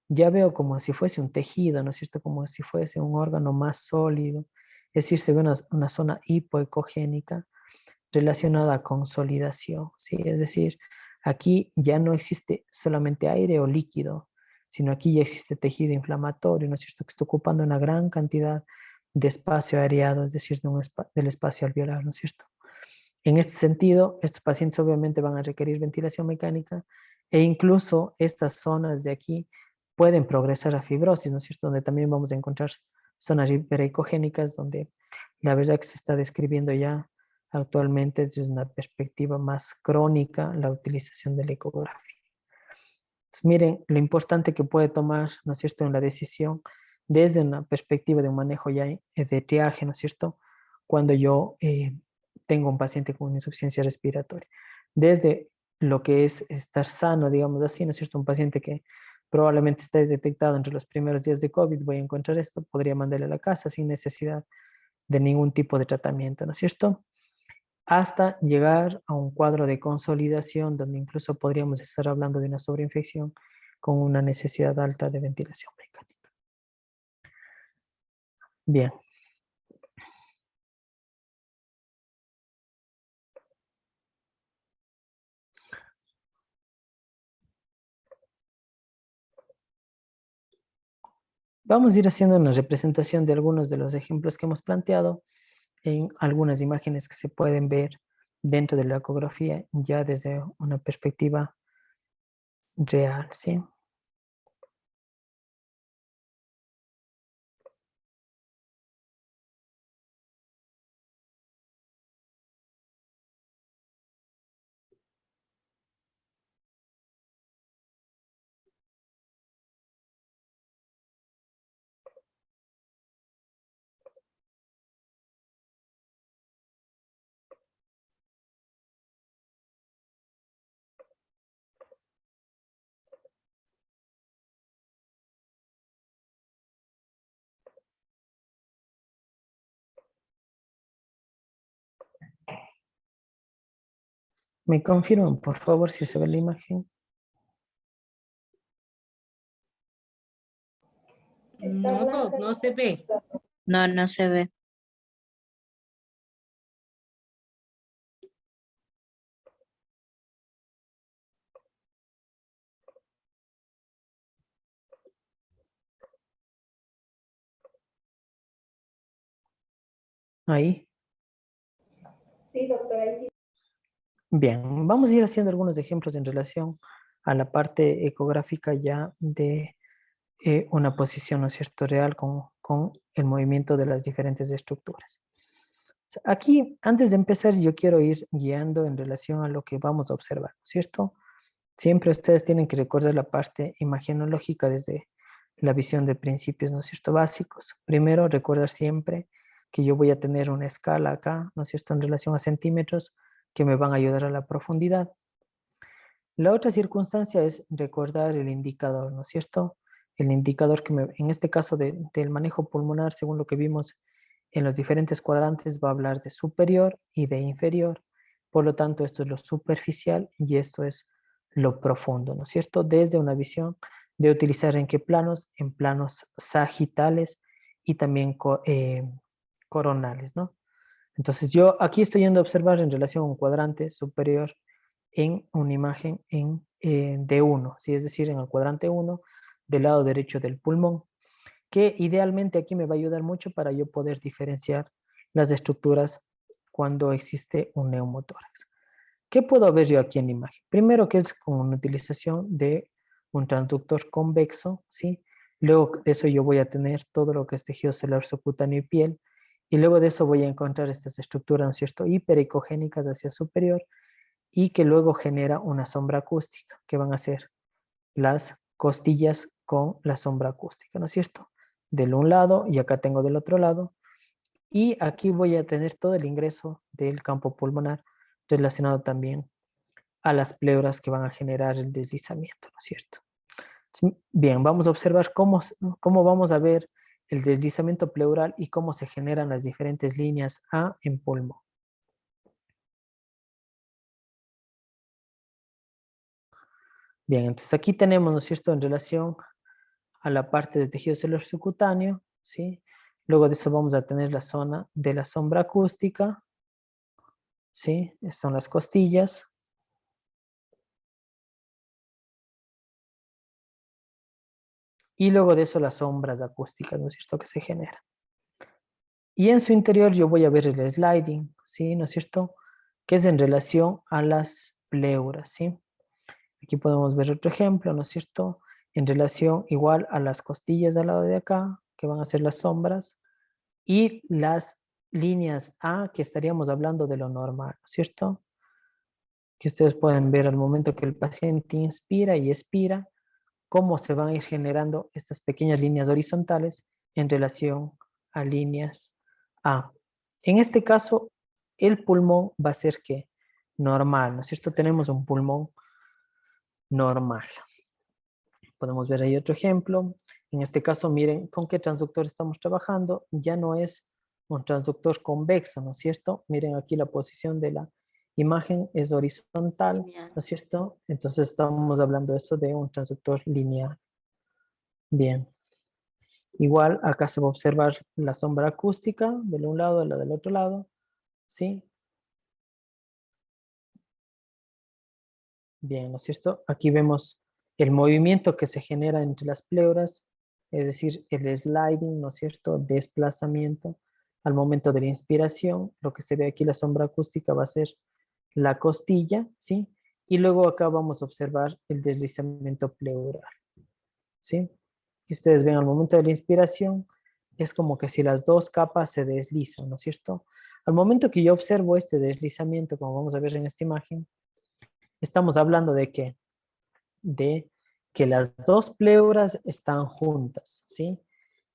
ya veo como si fuese un tejido, ¿no es cierto? Como si fuese un órgano más sólido, es decir, se ve una zona hipoecogénica relacionada a consolidación, ¿sí? Es decir, aquí ya no existe solamente aire o líquido, sino aquí ya existe tejido inflamatorio, ¿no es cierto? Que está ocupando una gran cantidad de espacio areado, es decir, del espacio alveolar, ¿no es cierto? En este sentido, estos pacientes obviamente van a requerir ventilación mecánica e incluso estas zonas de aquí pueden progresar a fibrosis, ¿no es cierto? Donde también vamos a encontrar zonas hiperecogénicas donde la verdad que se está describiendo ya actualmente desde una perspectiva más crónica la utilización de la ecografía. Entonces, miren lo importante que puede tomar, ¿no es cierto?, en la decisión desde una perspectiva de un manejo ya de triaje, ¿no es cierto?, cuando yo tengo un paciente con insuficiencia respiratoria. Desde lo que es estar sano, digamos así, ¿no es cierto?, un paciente que probablemente esté detectado entre los primeros días de COVID, voy a encontrar esto, podría mandarle a la casa sin necesidad de ningún tipo de tratamiento, ¿no es cierto?, hasta llegar a un cuadro de consolidación donde incluso podríamos estar hablando de una sobreinfección con una necesidad alta de ventilación mecánica. Bien. Vamos a ir haciendo una representación de algunos de los ejemplos que hemos planteado en algunas imágenes que se pueden ver dentro de la ecografía ya desde una perspectiva real, ¿sí? ¿Me confirman, por favor, si se ve la imagen? Está blanca. No se ve. No, no se ve. Ahí. Sí, doctora, ahí sí. Bien, vamos a ir haciendo algunos ejemplos en relación a la parte ecográfica ya de una posición, ¿no es cierto?, real con el movimiento de las diferentes estructuras. Aquí, antes de empezar, yo quiero ir guiando en relación a lo que vamos a observar, ¿cierto? Siempre ustedes tienen que recordar la parte imagenológica desde la visión de principios, ¿no es cierto?, básicos. Primero, recordar siempre que yo voy a tener una escala acá, ¿no es cierto?, en relación a centímetros, que me van a ayudar a la profundidad. La otra circunstancia es recordar el indicador, ¿no es cierto? El indicador que en este caso del manejo pulmonar, según lo que vimos en los diferentes cuadrantes, va a hablar de superior y de inferior. Por lo tanto, esto es lo superficial y esto es lo profundo, ¿no es cierto? Desde una visión de utilizar en qué planos, en planos sagitales y también coronales, ¿no? Entonces yo aquí estoy yendo a observar en relación a un cuadrante superior en una imagen en D1, ¿sí? Es decir, en el cuadrante 1 del lado derecho del pulmón, que idealmente aquí me va a ayudar mucho para yo poder diferenciar las estructuras cuando existe un neumotórax. ¿Qué puedo ver yo aquí en la imagen? Primero que es con una utilización de un transductor convexo, ¿sí? Luego de eso yo voy a tener todo lo que es tejido celular subcutáneo y piel, y luego de eso voy a encontrar estas estructuras, ¿no es cierto?, hiperecogénicas hacia superior, y que luego genera una sombra acústica, que van a ser las costillas con la sombra acústica, ¿no es cierto? Del un lado y acá tengo del otro lado. Y aquí voy a tener todo el ingreso del campo pulmonar relacionado también a las pleuras que van a generar el deslizamiento, ¿no es cierto? Bien, vamos a observar cómo vamos a ver el deslizamiento pleural y cómo se generan las diferentes líneas A en pulmón. Bien, entonces aquí tenemos, ¿no es cierto?, en relación a la parte de tejido celular subcutáneo, ¿sí? Luego de eso vamos a tener la zona de la sombra acústica, ¿sí? Estas son las costillas. Y luego de eso las sombras acústicas, ¿no es cierto?, que se generan. Y en su interior yo voy a ver el sliding, ¿sí? ¿No es cierto?, que es en relación a las pleuras, ¿sí? Aquí podemos ver otro ejemplo, ¿no es cierto?, en relación igual a las costillas al lado de acá, que van a ser las sombras, y las líneas A, que estaríamos hablando de lo normal, ¿no es cierto?, que ustedes pueden ver al momento que el paciente inspira y expira, cómo se van a ir generando estas pequeñas líneas horizontales en relación a líneas A. En este caso, el pulmón va a ser ¿qué? Normal, ¿no es cierto? Tenemos un pulmón normal. Podemos ver ahí otro ejemplo. En este caso, miren con qué transductor estamos trabajando. Ya no es un transductor convexo, ¿no es cierto? Miren aquí la posición de la imagen es horizontal, ¿no es cierto? Entonces estamos hablando de eso de un transductor lineal. Bien. Igual acá se va a observar la sombra acústica del un lado y la del otro lado, ¿sí? Bien, ¿no es cierto? Aquí vemos el movimiento que se genera entre las pleuras, es decir, el sliding, ¿no es cierto? Desplazamiento al momento de la inspiración. Lo que se ve aquí, la sombra acústica, va a ser la costilla, ¿sí? Y luego acá vamos a observar el deslizamiento pleural, ¿sí? Y ustedes ven al momento de la inspiración, es como que si las dos capas se deslizan, ¿no es cierto? Al momento que yo observo este deslizamiento, como vamos a ver en esta imagen, estamos hablando de ¿qué? De que las dos pleuras están juntas, ¿sí?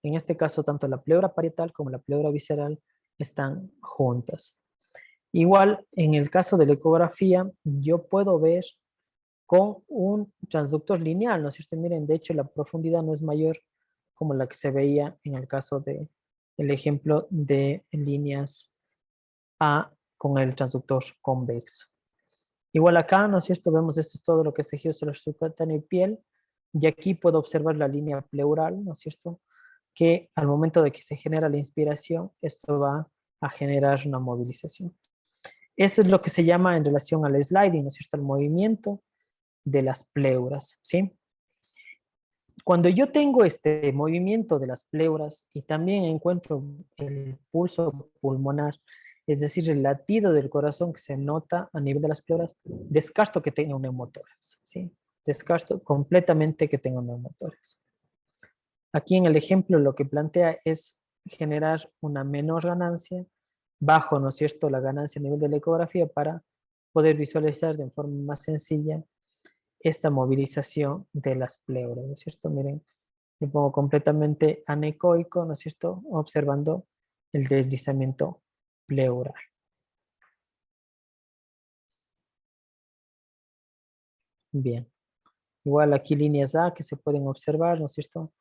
En este caso, tanto la pleura parietal como la pleura visceral están juntas. Igual, en el caso de la ecografía, yo puedo ver con un transductor lineal, ¿no? Si ustedes miren, de hecho, la profundidad no es mayor como la que se veía en el caso de el ejemplo de líneas A con el transductor convexo. Igual acá, ¿no es cierto? Vemos esto es todo lo que es tejido celular subcutáneo y piel. Y aquí puedo observar la línea pleural, ¿no es cierto? Que al momento de que se genera la inspiración, esto va a generar una movilización. Eso es lo que se llama en relación al sliding, ¿no es cierto? El movimiento de las pleuras, ¿sí? Cuando yo tengo este movimiento de las pleuras y también encuentro el pulso pulmonar, es decir, el latido del corazón que se nota a nivel de las pleuras, descarto que tenga un neumotórax, ¿sí? Descarto completamente que tenga un neumotórax. Aquí en el ejemplo lo que plantea es generar una menor ganancia, bajo, ¿no es cierto?, la ganancia a nivel de la ecografía para poder visualizar de forma más sencilla esta movilización de las pleuras, ¿no es cierto? Miren, me pongo completamente anecoico, ¿no es cierto?, observando el deslizamiento pleural. Bien, igual aquí líneas A que se pueden observar, ¿no es cierto?,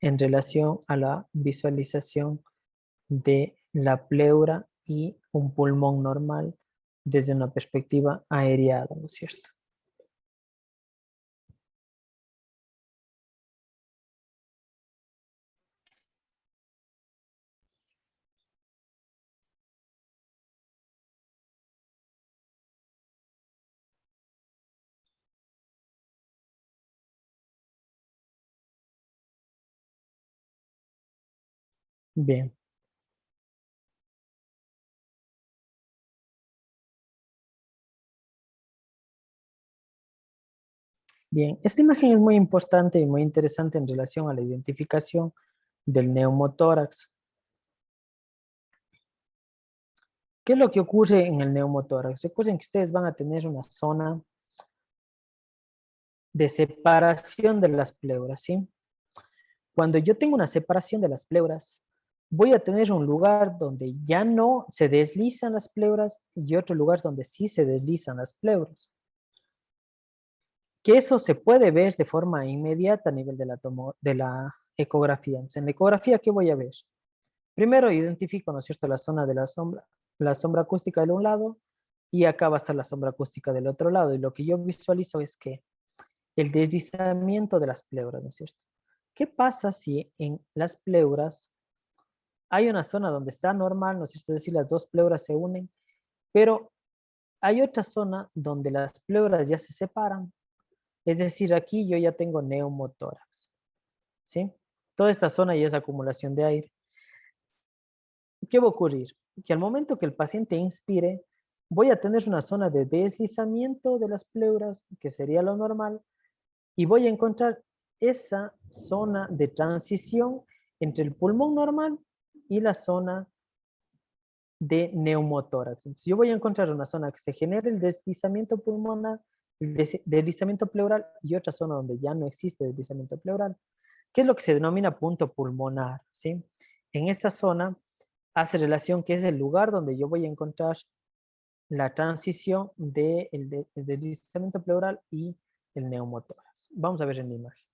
en relación a la visualización de la pleura y un pulmón normal desde una perspectiva aéreada, ¿no es cierto? Bien. Bien, esta imagen es muy importante y muy interesante en relación a la identificación del neumotórax. ¿Qué es lo que ocurre en el neumotórax? Recuerden que ustedes van a tener una zona de separación de las pleuras, ¿sí? Cuando yo tengo una separación de las pleuras, voy a tener un lugar donde ya no se deslizan las pleuras y otro lugar donde sí se deslizan las pleuras. Que eso se puede ver de forma inmediata a nivel de la ecografía. Entonces, en la ecografía, ¿qué voy a ver? Primero identifico, ¿no es cierto?, la zona de la sombra acústica de un lado, y acá va a estar la sombra acústica del otro lado. Y lo que yo visualizo es que el deslizamiento de las pleuras, ¿no es cierto? ¿Qué pasa si en las pleuras hay una zona donde está normal, ¿no es cierto? Es decir, las dos pleuras se unen, pero hay otra zona donde las pleuras ya se separan. Es decir, aquí yo ya tengo neumotórax, ¿sí? Toda esta zona ya es acumulación de aire. ¿Qué va a ocurrir? Que al momento que el paciente inspire, voy a tener una zona de deslizamiento de las pleuras, que sería lo normal, y voy a encontrar esa zona de transición entre el pulmón normal y la zona de neumotórax. Entonces, yo voy a encontrar una zona que se genere el deslizamiento pulmonar, el deslizamiento pleural, y otra zona donde ya no existe deslizamiento pleural. ¿Qué es lo que se denomina punto pulmonar? ¿Sí? En esta zona hace relación que es el lugar donde yo voy a encontrar la transición del deslizamiento pleural y el neumotórax. Vamos a ver en la imagen.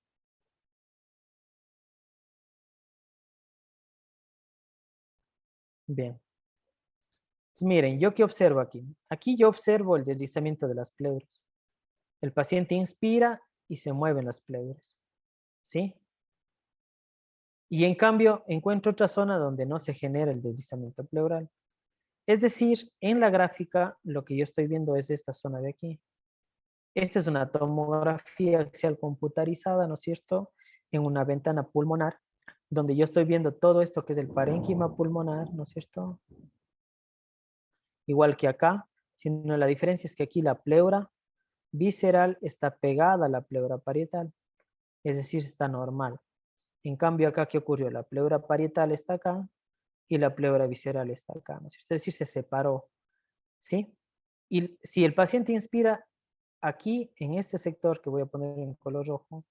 Bien. Miren, ¿yo qué observo aquí? Aquí yo observo el deslizamiento de las pleuras. El paciente inspira y se mueven las pleuras. ¿Sí? Y en cambio, encuentro otra zona donde no se genera el deslizamiento pleural. Es decir, en la gráfica, lo que yo estoy viendo es esta zona de aquí. Esta es una tomografía axial computarizada, ¿no es cierto? En una ventana pulmonar, donde yo estoy viendo todo esto que es el parénquima pulmonar, ¿no es cierto? Igual que acá, sino la diferencia es que aquí la pleura visceral está pegada a la pleura parietal, es decir, está normal. En cambio acá, ¿qué ocurrió? La pleura parietal está acá y la pleura visceral está acá, ¿no es cierto? Es decir, se separó, ¿sí? Y si el paciente inspira aquí, en este sector que voy a poner en color rojo,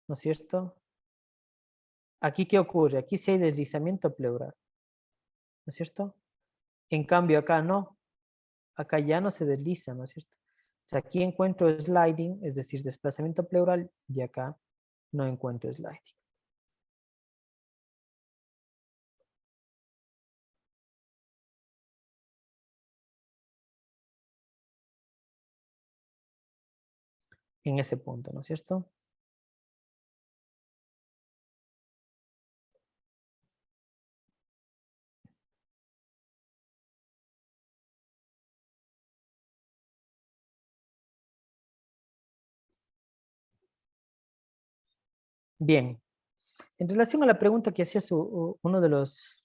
¿no es cierto? Aquí, ¿qué ocurre? Aquí sí hay deslizamiento pleural, ¿no es cierto? En cambio acá no, acá ya no se desliza, ¿no es cierto? O sea, aquí encuentro sliding, es decir, desplazamiento pleural, y acá no encuentro sliding. En ese punto, ¿no es cierto? Bien. En relación a la pregunta que hacía uno de los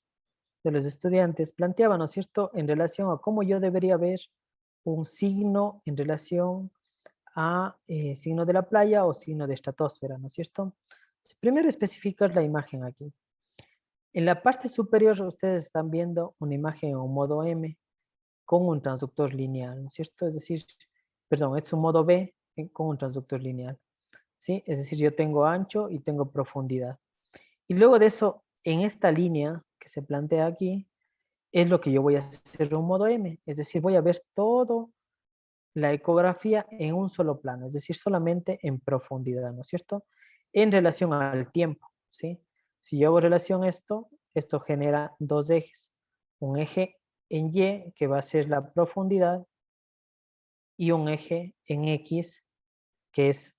estudiantes, planteaba, ¿no es cierto?, en relación a cómo yo debería ver un signo en relación a signo de la playa o signo de estratosfera, ¿no es cierto? Primero especificar la imagen aquí. En la parte superior ustedes están viendo una imagen en un modo M con un transductor lineal, ¿no es cierto? Es decir, perdón, es un modo B con un transductor lineal, ¿sí? Es decir, yo tengo ancho y tengo profundidad. Y luego de eso, en esta línea que se plantea aquí, es lo que yo voy a hacer en un modo M, es decir, voy a ver todo la ecografía en un solo plano, es decir, solamente en profundidad, ¿no es cierto? En relación al tiempo, ¿sí? Si yo hago relación a esto, esto genera dos ejes. Un eje en Y, que va a ser la profundidad, y un eje en X, que es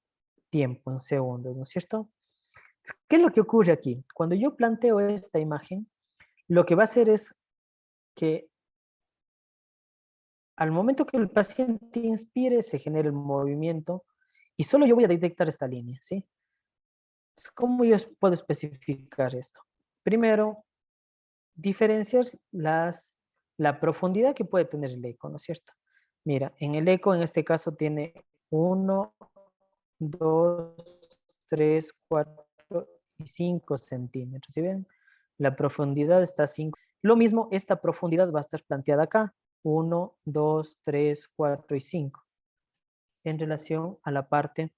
tiempo en segundos, ¿no es cierto? ¿Qué es lo que ocurre aquí? Cuando yo planteo esta imagen, lo que va a hacer es que al momento que el paciente inspire, se genera el movimiento y solo yo voy a detectar esta línea, ¿sí? ¿Cómo yo puedo especificar esto? Primero, diferenciar la profundidad que puede tener el eco, ¿no es cierto? Mira, en el eco en este caso tiene 1, 2, 3, 4 y 5 centímetros. ¿Sí ven? La profundidad está a 5. Lo mismo, esta profundidad va a estar planteada acá. 1, 2, 3, 4 y 5. En relación a la parte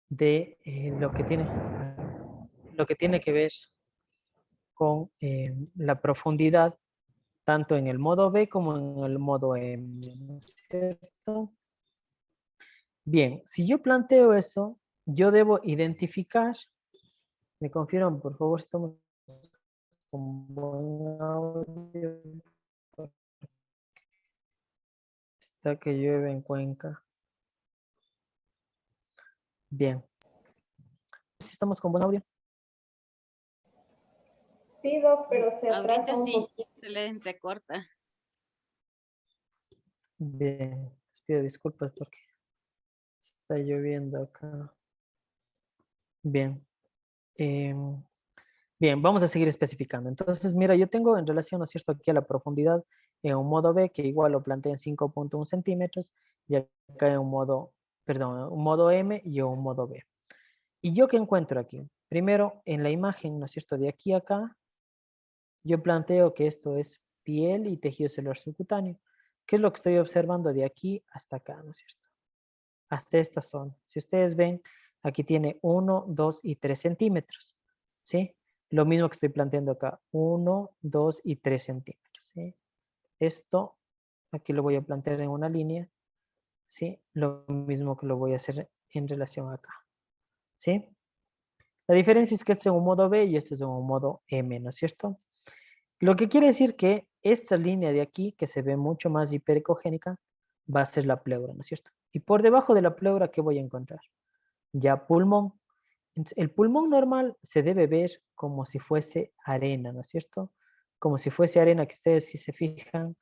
de lo que tiene que ver con la profundidad, tanto en el modo B como en el modo M, ¿no es cierto? Bien, si yo planteo eso, yo debo identificar, me confirman por favor, estamos con buen audio, Hasta que llueve en Cuenca. Bien. ¿Sí estamos con buen audio? Sí, Doc, pero se atrasa Ahorita un sí, poquito. se le entrecorta. Bien. Les pido disculpas porque está lloviendo acá. Bien. Bien, vamos a seguir especificando. Entonces, mira, yo tengo en relación, ¿no es cierto?, aquí a la profundidad en un modo B, que igual lo planteé en 5.1 centímetros, y acá en un modo, perdón, un modo M y un modo B. ¿Y yo qué encuentro aquí? Primero, en la imagen, ¿no es cierto?, de aquí a acá, yo planteo que esto es piel y tejido celular subcutáneo. ¿Qué es lo que estoy observando de aquí hasta acá, ¿no es cierto? Hasta esta zona. Si ustedes ven, aquí tiene 1, 2 y 3 centímetros, ¿sí? Lo mismo que estoy planteando acá, 1, 2 y 3 centímetros, ¿sí? Esto, aquí lo voy a plantear en una línea, ¿sí? Lo mismo que lo voy a hacer en relación acá, ¿sí? La diferencia es que este es un modo B y este es un modo M, ¿no es cierto? Lo que quiere decir que esta línea de aquí, que se ve mucho más hiperecogénica, va a ser la pleura, ¿no es cierto? Y por debajo de la pleura, ¿qué voy a encontrar? Ya pulmón. Entonces, el pulmón normal se debe ver como si fuese arena, ¿no es cierto? Como si fuese arena, que ustedes si se fijan,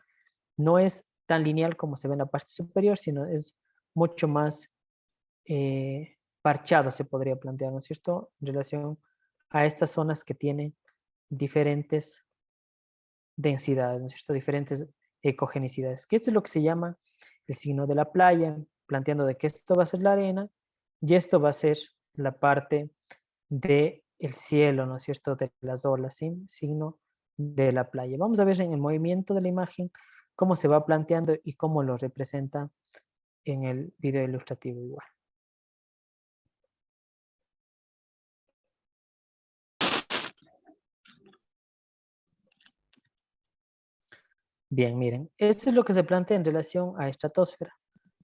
no es tan lineal como se ve en la parte superior, sino es mucho más parchado, se podría plantear, ¿no es cierto? En relación a estas zonas que tienen diferentes densidades, ¿no es cierto? Diferentes ecogenicidades. Que esto es lo que se llama el signo de la playa, planteando de que esto va a ser la arena y esto va a ser la parte del cielo, ¿no es cierto? De las olas, ¿sí? Signo de la playa. Vamos a ver en el movimiento de la imagen cómo se va planteando y cómo lo representa en el video ilustrativo igual. Bien, miren, esto es lo que se plantea en relación a estratosfera,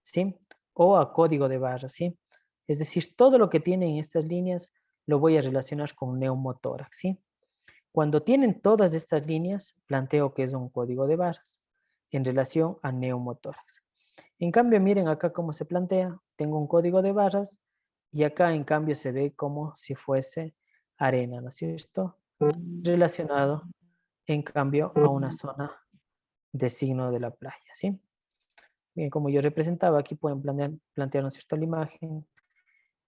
¿sí? O a código de barras, ¿sí? Es decir, todo lo que tienen estas líneas lo voy a relacionar con neumotórax, ¿sí? Cuando tienen todas estas líneas, planteo que es un código de barras en relación a neumotórax. En cambio, miren acá cómo se plantea. Tengo un código de barras y acá en cambio se ve como si fuese arena, ¿no es cierto? Relacionado en cambio a una zona de signo de la playa, ¿sí? Bien, como yo representaba, aquí pueden plantear, ¿no es cierto?, la imagen.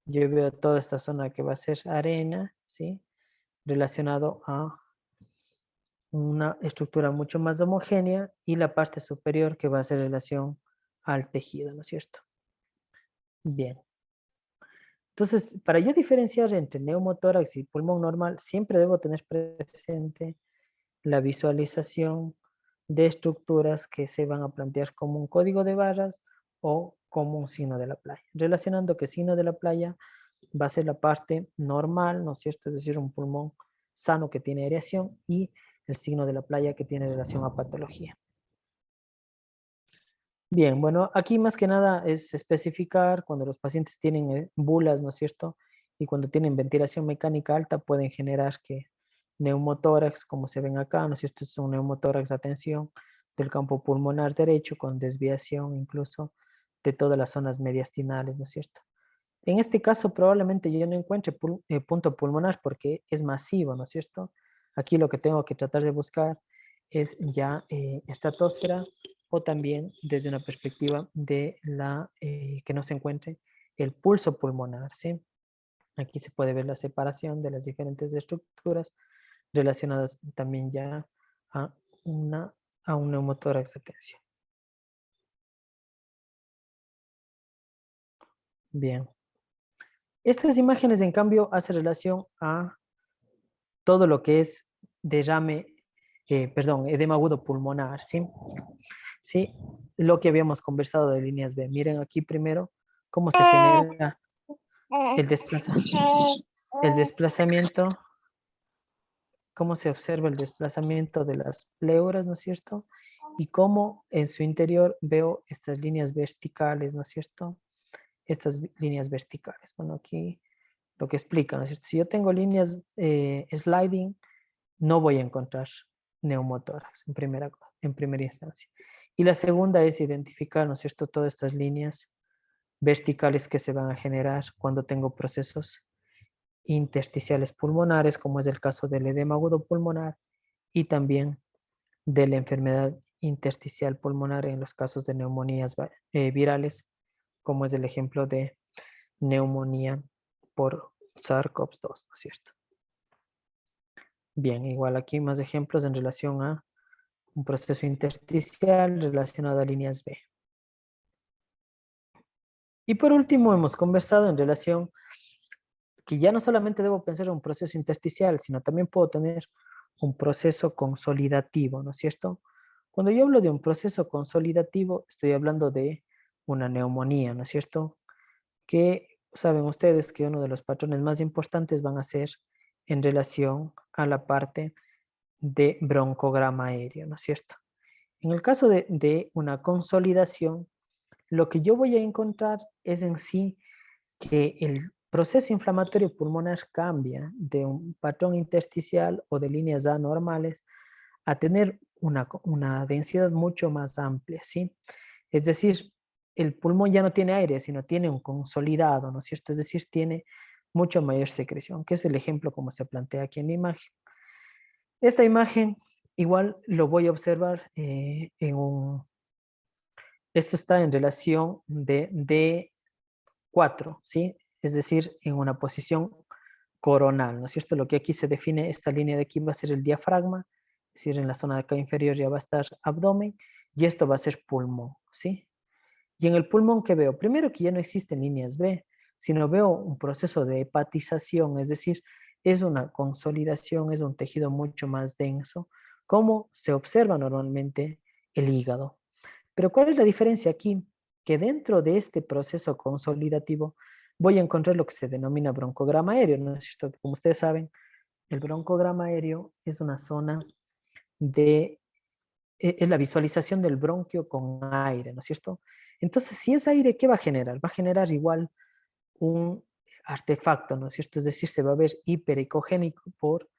Yo veo toda esta zona que va a ser arena, ¿sí? Relacionado a una estructura mucho más homogénea y la parte superior que va a hacer relación al tejido, ¿no es cierto? Bien. Entonces, para yo diferenciar entre neumotórax y pulmón normal, siempre debo tener presente la visualización de estructuras que se van a plantear como un código de barras o como un signo de la playa. Relacionando que signo de la playa va a ser la parte normal, ¿no es cierto? Es decir, un pulmón sano que tiene aireación y el signo de la playa que tiene relación a patología. Bien, bueno, aquí más que nada es especificar cuando los pacientes tienen bulas, ¿no es cierto? Y cuando tienen ventilación mecánica alta pueden generar que neumotórax, como se ven acá, ¿no es cierto? Es un neumotórax de tensión del campo pulmonar derecho con desviación incluso de todas las zonas mediastinales, ¿no es cierto? En este caso probablemente yo no encuentre punto pulmonar porque es masivo, ¿no es cierto? Aquí lo que tengo que tratar de buscar es ya estratosfera o también desde una perspectiva de la que no se encuentre el pulso pulmonar, ¿sí? Aquí se puede ver la separación de las diferentes estructuras relacionadas también ya a, a un neumotórax de tensión. Bien. Estas imágenes, en cambio, hacen relación a todo lo que es derrame, edema agudo pulmonar, ¿sí? Sí, lo que habíamos conversado de líneas B. Miren aquí primero cómo se genera el desplazamiento, cómo se observa el desplazamiento de las pleuras, ¿no es cierto? Y cómo en su interior veo estas líneas verticales, ¿no es cierto? Estas líneas verticales. Bueno, aquí lo que explica, ¿no es cierto? Si yo tengo líneas sliding, no voy a encontrar neumotórax en primera instancia. Y la segunda es identificar, ¿no es cierto?, todas estas líneas verticales que se van a generar cuando tengo procesos intersticiales pulmonares, como es el caso del edema agudo pulmonar y también de la enfermedad intersticial pulmonar en los casos de neumonías virales, como es el ejemplo de neumonía por SARS-CoV-2, ¿no es cierto? Bien, igual aquí más ejemplos en relación a un proceso intersticial relacionado a líneas B. Y por último, hemos conversado en relación que ya no solamente debo pensar en un proceso intersticial, sino también puedo tener un proceso consolidativo, ¿no es cierto? Cuando yo hablo de un proceso consolidativo, estoy hablando de una neumonía, ¿no es cierto? Que saben ustedes que uno de los patrones más importantes van a ser en relación a la parte de broncograma aéreo, ¿no es cierto? En el caso de una consolidación, lo que yo voy a encontrar es en sí que el proceso inflamatorio pulmonar cambia de un patrón intersticial o de líneas anormales a tener una densidad mucho más amplia, ¿sí? Es decir, el pulmón ya no tiene aire, sino tiene un consolidado, ¿no es cierto? Es decir, tiene mucho mayor secreción, que es el ejemplo como se plantea aquí en la imagen. Esta imagen igual lo voy a observar esto está en relación de D4, ¿sí? Es decir, en una posición coronal, ¿no es cierto? Lo que aquí se define, esta línea de aquí va a ser el diafragma, es decir, en la zona de acá inferior ya va a estar abdomen, y esto va a ser pulmón, ¿sí? Y en el pulmón, ¿qué veo? Primero que ya no existen líneas B, sino veo un proceso de hepatización, es decir, es una consolidación, es un tejido mucho más denso, como se observa normalmente el hígado. Pero ¿cuál es la diferencia aquí? Que dentro de este proceso consolidativo voy a encontrar lo que se denomina broncograma aéreo, ¿no es cierto? Como ustedes saben, el broncograma aéreo es una zona es la visualización del bronquio con aire, ¿no es cierto? Entonces, si es aire, ¿qué va a generar? Va a generar igual un artefacto, ¿no es cierto? Es decir, se va a ver hiperecogénico por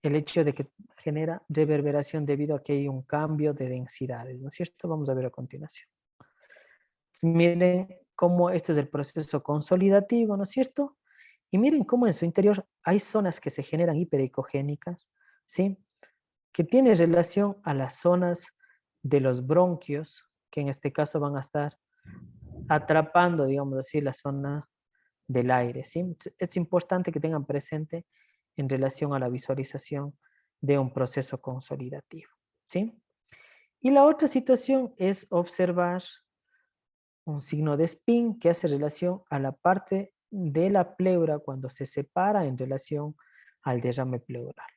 el hecho de que genera reverberación debido a que hay un cambio de densidades, ¿no es cierto? Vamos a ver a continuación. Miren cómo este es el proceso consolidativo, ¿no es cierto? Y miren cómo en su interior hay zonas que se generan hiperecogénicas, ¿sí? Que tiene relación a las zonas de los bronquios, que en este caso van a estar atrapando, digamos así, la zona del aire, ¿sí? Es importante que tengan presente en relación a la visualización de un proceso consolidativo, ¿sí? Y la otra situación es observar un signo de spin que hace relación a la parte de la pleura cuando se separa en relación al derrame pleural.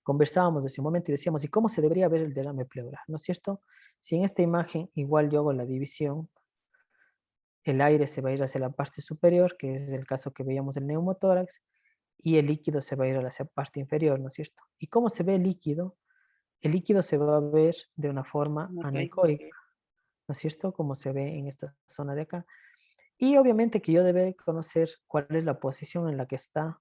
Conversábamos hace un momento y decíamos, ¿y cómo se debería ver el derrame pleural? ¿No es cierto? Si en esta imagen igual yo hago la división, el aire se va a ir hacia la parte superior, que es el caso que veíamos del neumotórax, y el líquido se va a ir hacia la parte inferior, ¿no es cierto? ¿Y cómo se ve el líquido? El líquido se va a ver de una forma anecoica, ¿no es cierto? Como se ve en esta zona de acá. Y obviamente que yo debo conocer cuál es la posición en la que está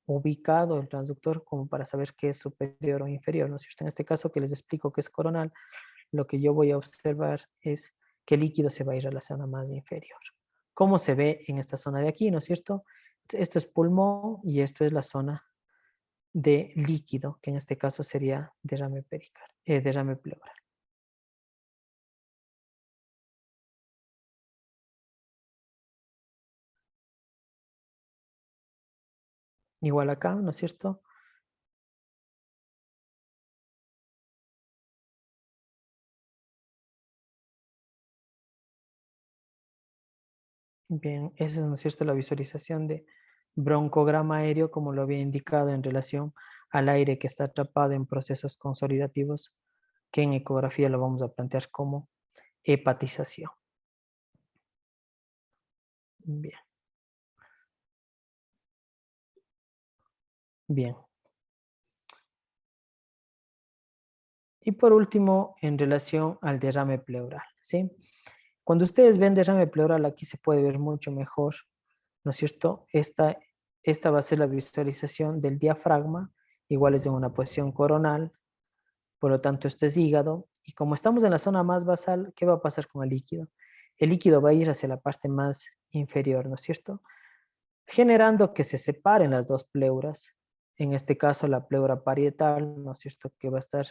ubicado el transductor como para saber qué es superior o inferior, ¿no es cierto? En este caso que les explico que es coronal, lo que yo voy a observar es que el líquido se va a ir a la zona más inferior. ¿Cómo se ve en esta zona de aquí, no es cierto? Esto es pulmón y esto es la zona de líquido, que en este caso sería derrame derrame pleural. Igual acá, ¿no es cierto? Bien, esa es, ¿no es cierto?, la visualización de broncograma aéreo, como lo había indicado en relación al aire que está atrapado en procesos consolidativos, que en ecografía lo vamos a plantear como hepatización. Bien. Bien. Y por último, en relación al derrame pleural, ¿sí? Cuando ustedes ven derrame pleural, aquí se puede ver mucho mejor, ¿no es cierto? Esta va a ser la visualización del diafragma, igual es en una posición coronal, por lo tanto esto es hígado, Y como estamos en la zona más basal, ¿qué va a pasar con el líquido? El líquido va a ir hacia la parte más inferior, ¿no es cierto? Generando que se separen las dos pleuras. En este caso, la pleura parietal, ¿no es cierto? Que va a estar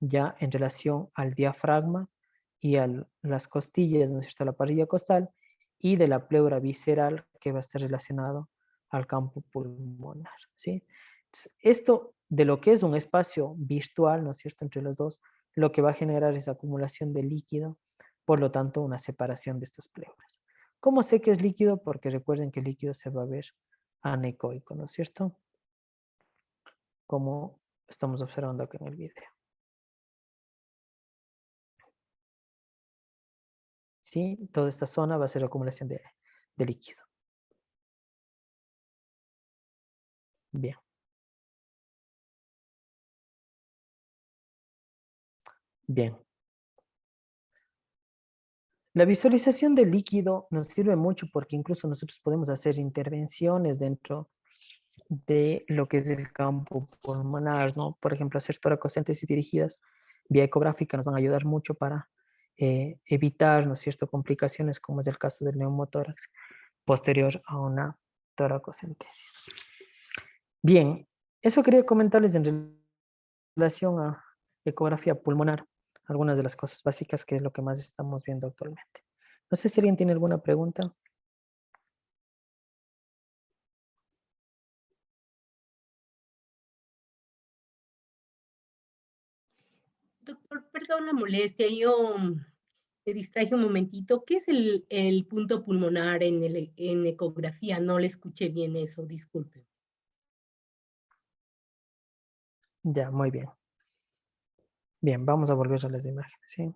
ya en relación al diafragma y a las costillas, ¿no es cierto? La parrilla costal, y de la pleura visceral, que va a estar relacionado al campo pulmonar, ¿sí? Entonces, esto de lo que es un espacio virtual, ¿no es cierto?, entre los dos, lo que va a generar es acumulación de líquido, por lo tanto, una separación de estas pleuras. ¿Cómo sé que es líquido? Porque recuerden que el líquido se va a ver anecoico, ¿no es cierto? Como estamos observando aquí en el video. ¿Sí? Toda esta zona va a ser acumulación de líquido. Bien. Bien. La visualización del líquido nos sirve mucho porque incluso nosotros podemos hacer intervenciones dentro de lo que es el campo pulmonar, ¿no? Por ejemplo, hacer toracocéntesis dirigidas vía ecográfica nos van a ayudar mucho para evitar, ¿no es cierto?, complicaciones como es el caso del neumotórax posterior a una toracocéntesis. Bien, eso quería comentarles en relación a ecografía pulmonar, algunas de las cosas básicas que es lo que más estamos viendo actualmente. No sé si alguien tiene alguna pregunta. Doctor, perdón la molestia, yo me distraje un momentito. ¿Qué es el punto pulmonar en ecografía? No le escuché bien eso, disculpe. Ya, muy bien. Bien, vamos a volver a las imágenes, ¿sí?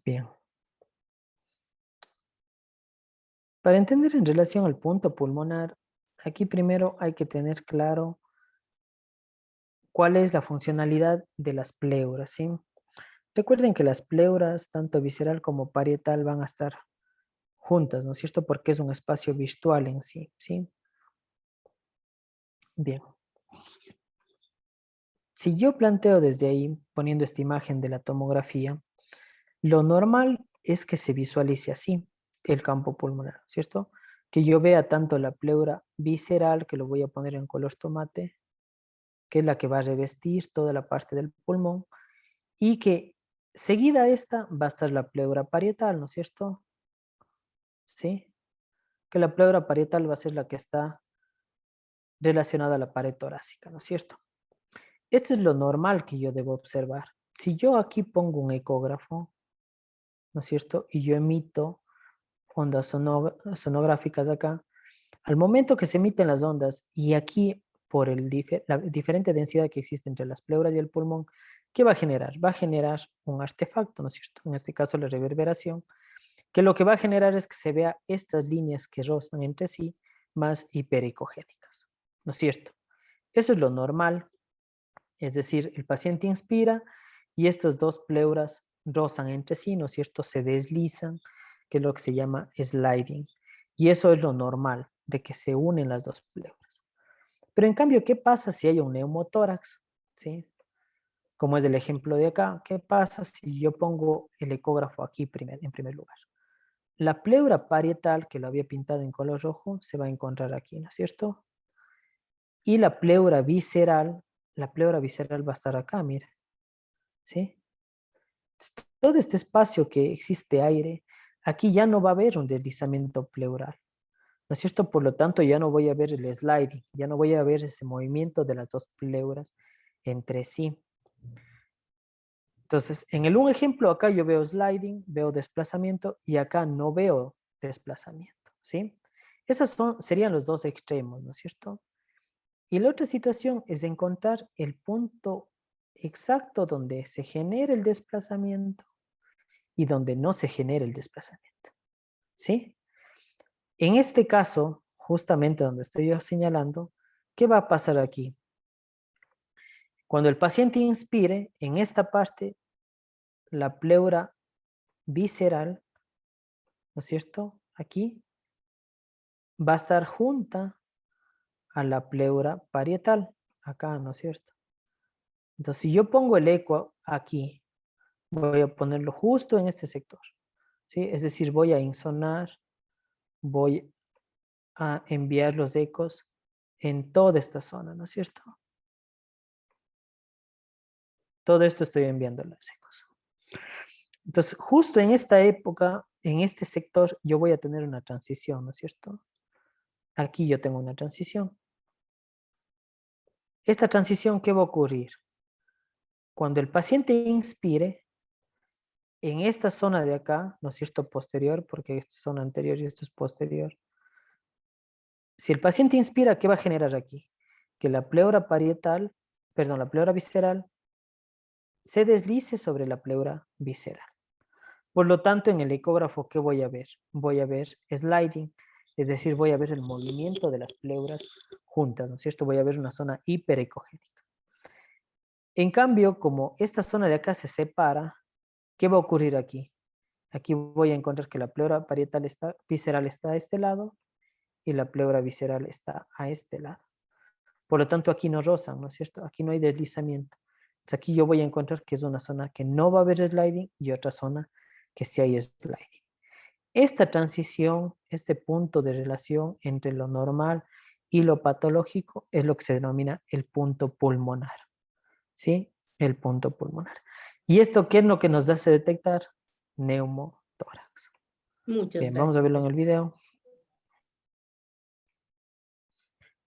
Bien. Para entender en relación al punto pulmonar, aquí primero hay que tener claro cuál es la funcionalidad de las pleuras, ¿sí? Recuerden que las pleuras, tanto visceral como parietal, van a estar juntas, ¿no es cierto? Porque es un espacio virtual en sí, ¿sí? Bien. Si yo planteo desde ahí, poniendo esta imagen de la tomografía, lo normal es que se visualice así el campo pulmonar, ¿cierto? Que yo vea tanto la pleura visceral, que lo voy a poner en color tomate, que es la que va a revestir toda la parte del pulmón, y que seguida a esta va a estar la pleura parietal, ¿no es cierto? ¿Sí? Que la pleura parietal va a ser la que está relacionada a la pared torácica, ¿no es cierto? Esto es lo normal que yo debo observar. Si yo aquí pongo un ecógrafo, ¿no es cierto? Y yo emito ondas sonográficas acá, al momento que se emiten las ondas y aquí por la diferente densidad que existe entre las pleuras y el pulmón, ¿qué va a generar? Va a generar un artefacto, ¿no es cierto? En este caso la reverberación, que lo que va a generar es que se vea estas líneas que rozan entre sí más hiperecogénicas, ¿no es cierto? Eso es lo normal, es decir, el paciente inspira y estas dos pleuras rozan entre sí, ¿no es cierto? Se deslizan, que es lo que se llama sliding. Y eso es lo normal, de que se unen las dos pleuras. Pero en cambio, ¿qué pasa si hay un neumotórax? ¿Sí? Como es el ejemplo de acá, ¿qué pasa si yo pongo el ecógrafo aquí en primer lugar? La pleura parietal, que lo había pintado en color rojo, se va a encontrar aquí, ¿no es cierto? Y la pleura visceral va a estar acá, mira, ¿sí? Todo este espacio que existe aire, aquí ya no va a haber un deslizamiento pleural, ¿no es cierto? Por lo tanto, ya no voy a ver el sliding, ya no voy a ver ese movimiento de las dos pleuras entre sí. Entonces, en un ejemplo, acá yo veo sliding, veo desplazamiento y acá no veo desplazamiento, ¿sí? Esos serían los dos extremos, ¿no es cierto? Y la otra situación es encontrar el punto exacto donde se genera el desplazamiento y donde no se genera el desplazamiento, ¿sí? En este caso, justamente donde estoy yo señalando, ¿qué va a pasar aquí? Cuando el paciente inspire, en esta parte, la pleura visceral, ¿no es cierto? Aquí va a estar junta a la pleura parietal, acá, ¿no es cierto? Entonces, si yo pongo el eco aquí, voy a ponerlo justo en este sector, ¿sí? Es decir, voy a insonar, voy a enviar los ecos en toda esta zona, ¿no es cierto? Todo esto estoy enviando los ecos. Entonces, justo en esta época, en este sector, yo voy a tener una transición, ¿no es cierto? Aquí yo tengo una transición. Esta transición, ¿qué va a ocurrir? Cuando el paciente inspire, en esta zona de acá, ¿no es cierto? Posterior, porque esto es zona anterior y esto es posterior. Si el paciente inspira, ¿qué va a generar aquí? Que la pleura parietal, perdón, la pleura visceral se deslice sobre la pleura visceral. Por lo tanto, en el ecógrafo, ¿qué voy a ver? Voy a ver sliding, es decir, voy a ver el movimiento de las pleuras juntas, ¿no es cierto? Voy a ver una zona hiperecogénica. En cambio, como esta zona de acá se separa, ¿qué va a ocurrir aquí? Aquí voy a encontrar que la pleura parietal visceral está a este lado y la pleura visceral está a este lado. Por lo tanto, aquí no rozan, ¿no es cierto? Aquí no hay deslizamiento. Entonces, aquí yo voy a encontrar que es una zona que no va a haber sliding y otra zona que sí hay sliding. Esta transición, este punto de relación entre lo normal y lo patológico es lo que se denomina el punto pulmonar. ¿Sí? El punto pulmonar. ¿Y esto qué es lo que nos hace detectar? Neumotórax. Muchas Bien, vamos a gracias. verlo en el video.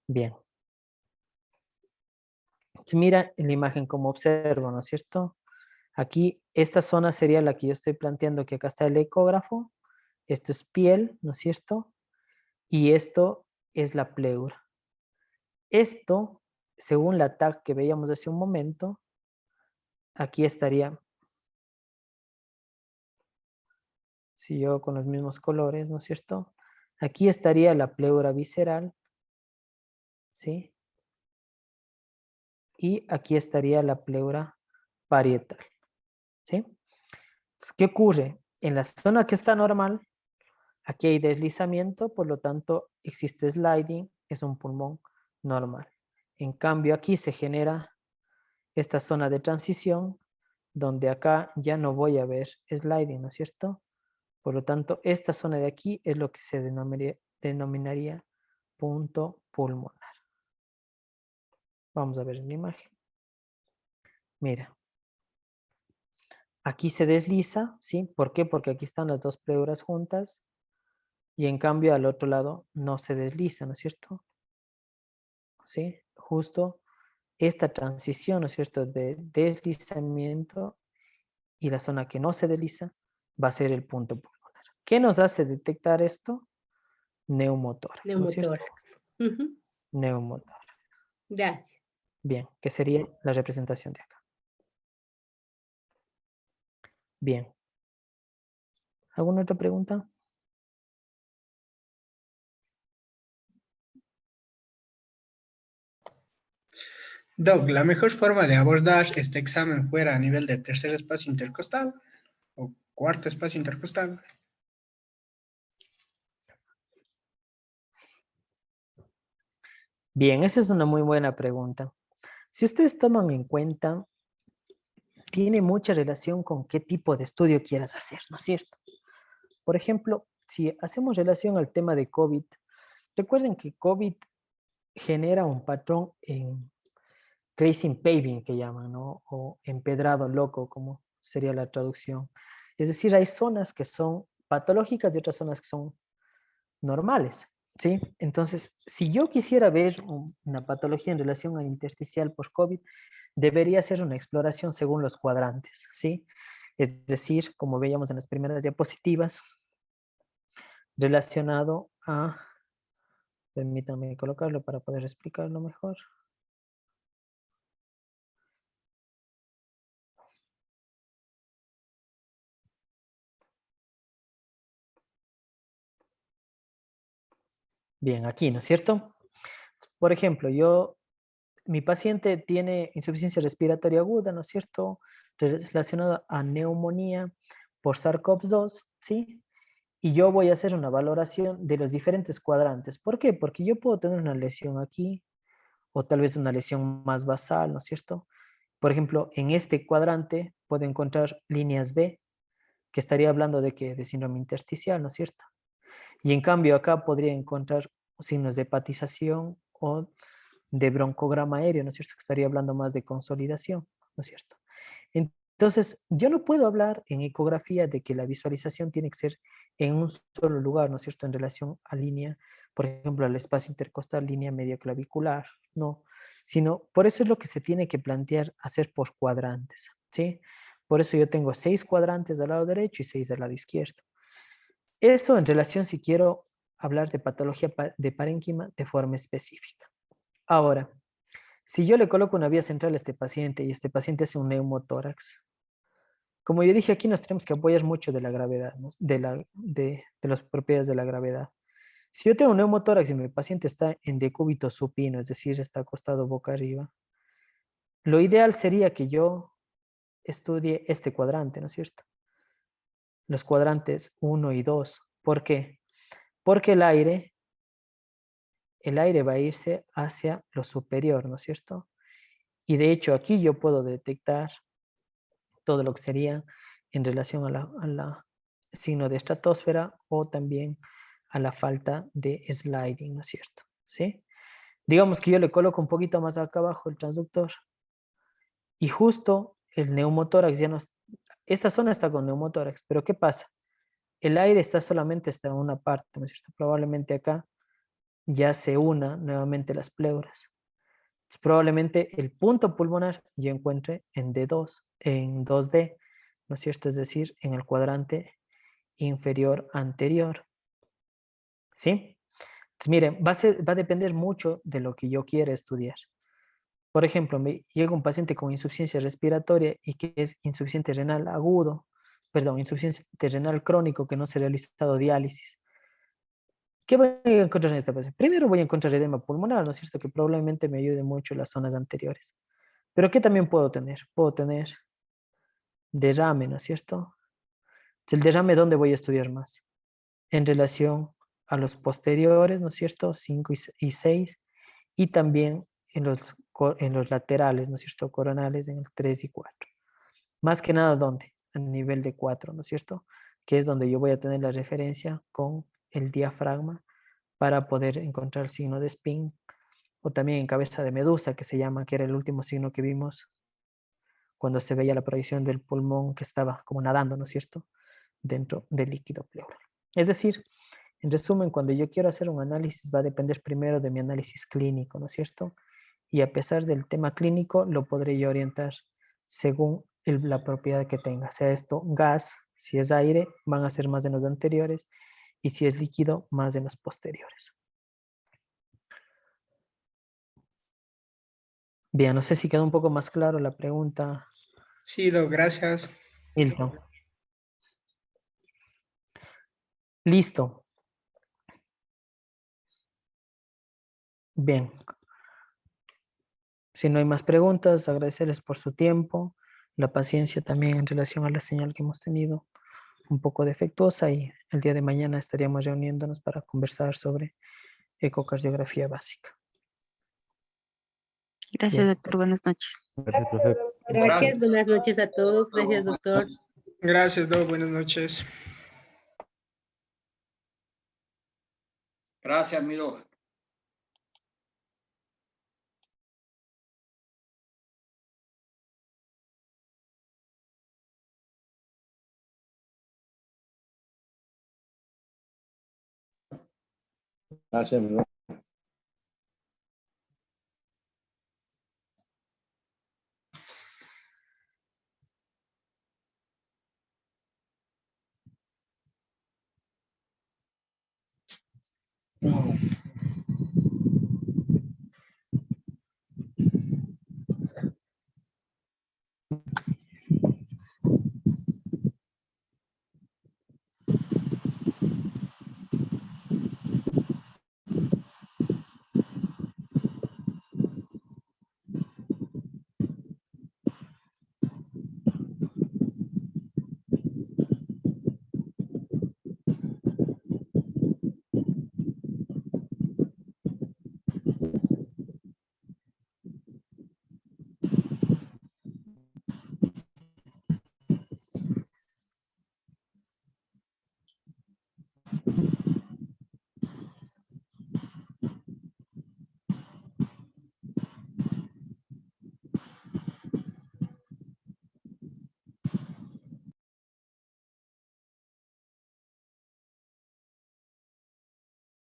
Bien. Se mira en la imagen como observo, ¿no es cierto? Aquí, esta zona sería la que yo estoy planteando, que acá está el ecógrafo. Esto es piel, ¿no es cierto? Y esto es la pleura. Esto, según la tag que veíamos hace un momento, aquí estaría, si yo con los mismos colores, ¿no es cierto? Aquí estaría la pleura visceral, ¿sí? Y aquí estaría la pleura parietal, ¿sí? ¿Qué ocurre? En la zona que está normal, aquí hay deslizamiento, por lo tanto existe sliding, es un pulmón normal. En cambio aquí se genera esta zona de transición, donde acá ya no voy a ver sliding, ¿no es cierto? Por lo tanto, esta zona de aquí es lo que se denominaría punto pulmonar. Vamos a ver en la imagen. Mira. Aquí se desliza, ¿sí? ¿Por qué? Porque aquí están las dos pleuras juntas y en cambio al otro lado no se desliza, ¿no es cierto? ¿Sí? Justo esta transición, ¿no es cierto?, de deslizamiento y la zona que no se desliza va a ser el punto pulmonar. ¿Qué nos hace detectar esto? Neumotórax, ¿no es cierto? Neumotórax. Ujú. Neumotórax. Gracias. Bien, que sería la representación de acá. Bien. ¿Alguna otra pregunta? Doc, ¿la mejor forma de abordar este examen fuera a nivel de tercer espacio intercostal o cuarto espacio intercostal? Bien, esa es una muy buena pregunta. Si ustedes toman en cuenta, tiene mucha relación con qué tipo de estudio quieras hacer, ¿no es cierto? Por ejemplo, si hacemos relación al tema de COVID, recuerden que COVID genera un patrón en tracing paving que llaman, ¿no? O empedrado loco, como sería la traducción. Es decir, hay zonas que son patológicas y otras zonas que son normales, ¿sí? Entonces, si yo quisiera ver una patología en relación al intersticial post-COVID, debería ser una exploración según los cuadrantes, ¿sí? Es decir, como veíamos en las primeras diapositivas, relacionado a, permítanme colocarlo para poder explicarlo mejor. Bien, aquí, ¿no es cierto? Por ejemplo, yo mi paciente tiene insuficiencia respiratoria aguda, ¿no es cierto? Relacionada a neumonía por SARS-CoV-2, ¿sí? Y yo voy a hacer una valoración de los diferentes cuadrantes. ¿Por qué? Porque yo puedo tener una lesión aquí, o tal vez una lesión más basal, ¿no es cierto? Por ejemplo, en este cuadrante puedo encontrar líneas B, que estaría hablando de que de síndrome intersticial, ¿no es cierto? Y en cambio acá podría encontrar signos de hepatización o de broncograma aéreo, ¿no es cierto? Que estaría hablando más de consolidación, ¿no es cierto? Entonces, yo no puedo hablar en ecografía de que la visualización tiene que ser en un solo lugar, ¿no es cierto? En relación a línea, por ejemplo, al espacio intercostal, línea medioclavicular, no. Sino, por eso es lo que se tiene que plantear hacer por cuadrantes, ¿sí? Por eso yo tengo 6 cuadrantes del lado derecho y 6 del lado izquierdo. Eso en relación si quiero hablar de patología de parénquima de forma específica. Ahora, si yo le coloco una vía central a este paciente y este paciente hace un neumotórax, como yo dije, aquí nos tenemos que apoyar mucho de la gravedad, ¿no? de las propiedades de la gravedad. Si yo tengo un neumotórax y mi paciente está en decúbito supino, es decir, está acostado boca arriba, lo ideal sería que yo estudie este cuadrante, ¿no es cierto? Los cuadrantes 1 y 2. ¿Por qué? Porque el aire va a irse hacia lo superior, ¿no es cierto? Y de hecho aquí yo puedo detectar todo lo que sería en relación a la signo de estratosfera o también a la falta de sliding, ¿no es cierto? ¿Sí? Digamos que yo le coloco un poquito más acá abajo el transductor y justo el neumotórax ya no... Esta zona está con neumotórax, pero ¿qué pasa? El aire está solamente hasta una parte, ¿no es cierto? Probablemente acá ya se una nuevamente las pleuras. Probablemente el punto pulmonar yo encuentre en D2, en 2D, ¿no es cierto? Es decir, en el cuadrante inferior anterior. ¿Sí? Entonces, miren, va a depender mucho de lo que yo quiera estudiar. Por ejemplo, me llega un paciente con insuficiencia respiratoria y que es insuficiente renal agudo, perdón, insuficiente renal crónico que no se ha realizado diálisis. ¿Qué voy a encontrar en esta paciente? Primero voy a encontrar edema pulmonar, ¿no es cierto? Que probablemente me ayude mucho en las zonas anteriores. Pero ¿qué también puedo tener? Puedo tener derrame, ¿no es cierto? El derrame, ¿dónde voy a estudiar más? En relación a los posteriores, ¿no es cierto? 5 y 6, y también en los laterales, ¿no es cierto? Coronales en el 3 y 4. Más que nada, ¿dónde? A nivel de 4, ¿no es cierto? Que es donde yo voy a tener la referencia con el diafragma para poder encontrar el signo de spin, o también en cabeza de medusa, que se llama, que era el último signo que vimos cuando se veía la proyección del pulmón que estaba como nadando, ¿no es cierto?, dentro del líquido pleural. Es decir, en resumen, cuando yo quiero hacer un análisis va a depender primero de mi análisis clínico, ¿no es cierto? Y a pesar del tema clínico, lo podré yo orientar según la propiedad que tenga. Sea esto gas, si es aire, van a ser más en los anteriores, y si es líquido, más en los posteriores. Bien, no sé si quedó un poco más claro la pregunta. Sí, Doc, gracias. Milton. Listo. Bien. Si no hay más preguntas, agradecerles por su tiempo, la paciencia también en relación a la señal que hemos tenido un poco defectuosa, y el día de mañana estaríamos reuniéndonos para conversar sobre ecocardiografía básica. Gracias, Bien. doctor. Buenas noches. Gracias, profe. Gracias, buenas noches a todos. Gracias, doctor. Gracias, Doc. Buenas noches. Gracias, mi Doc. Gracias, profe. No.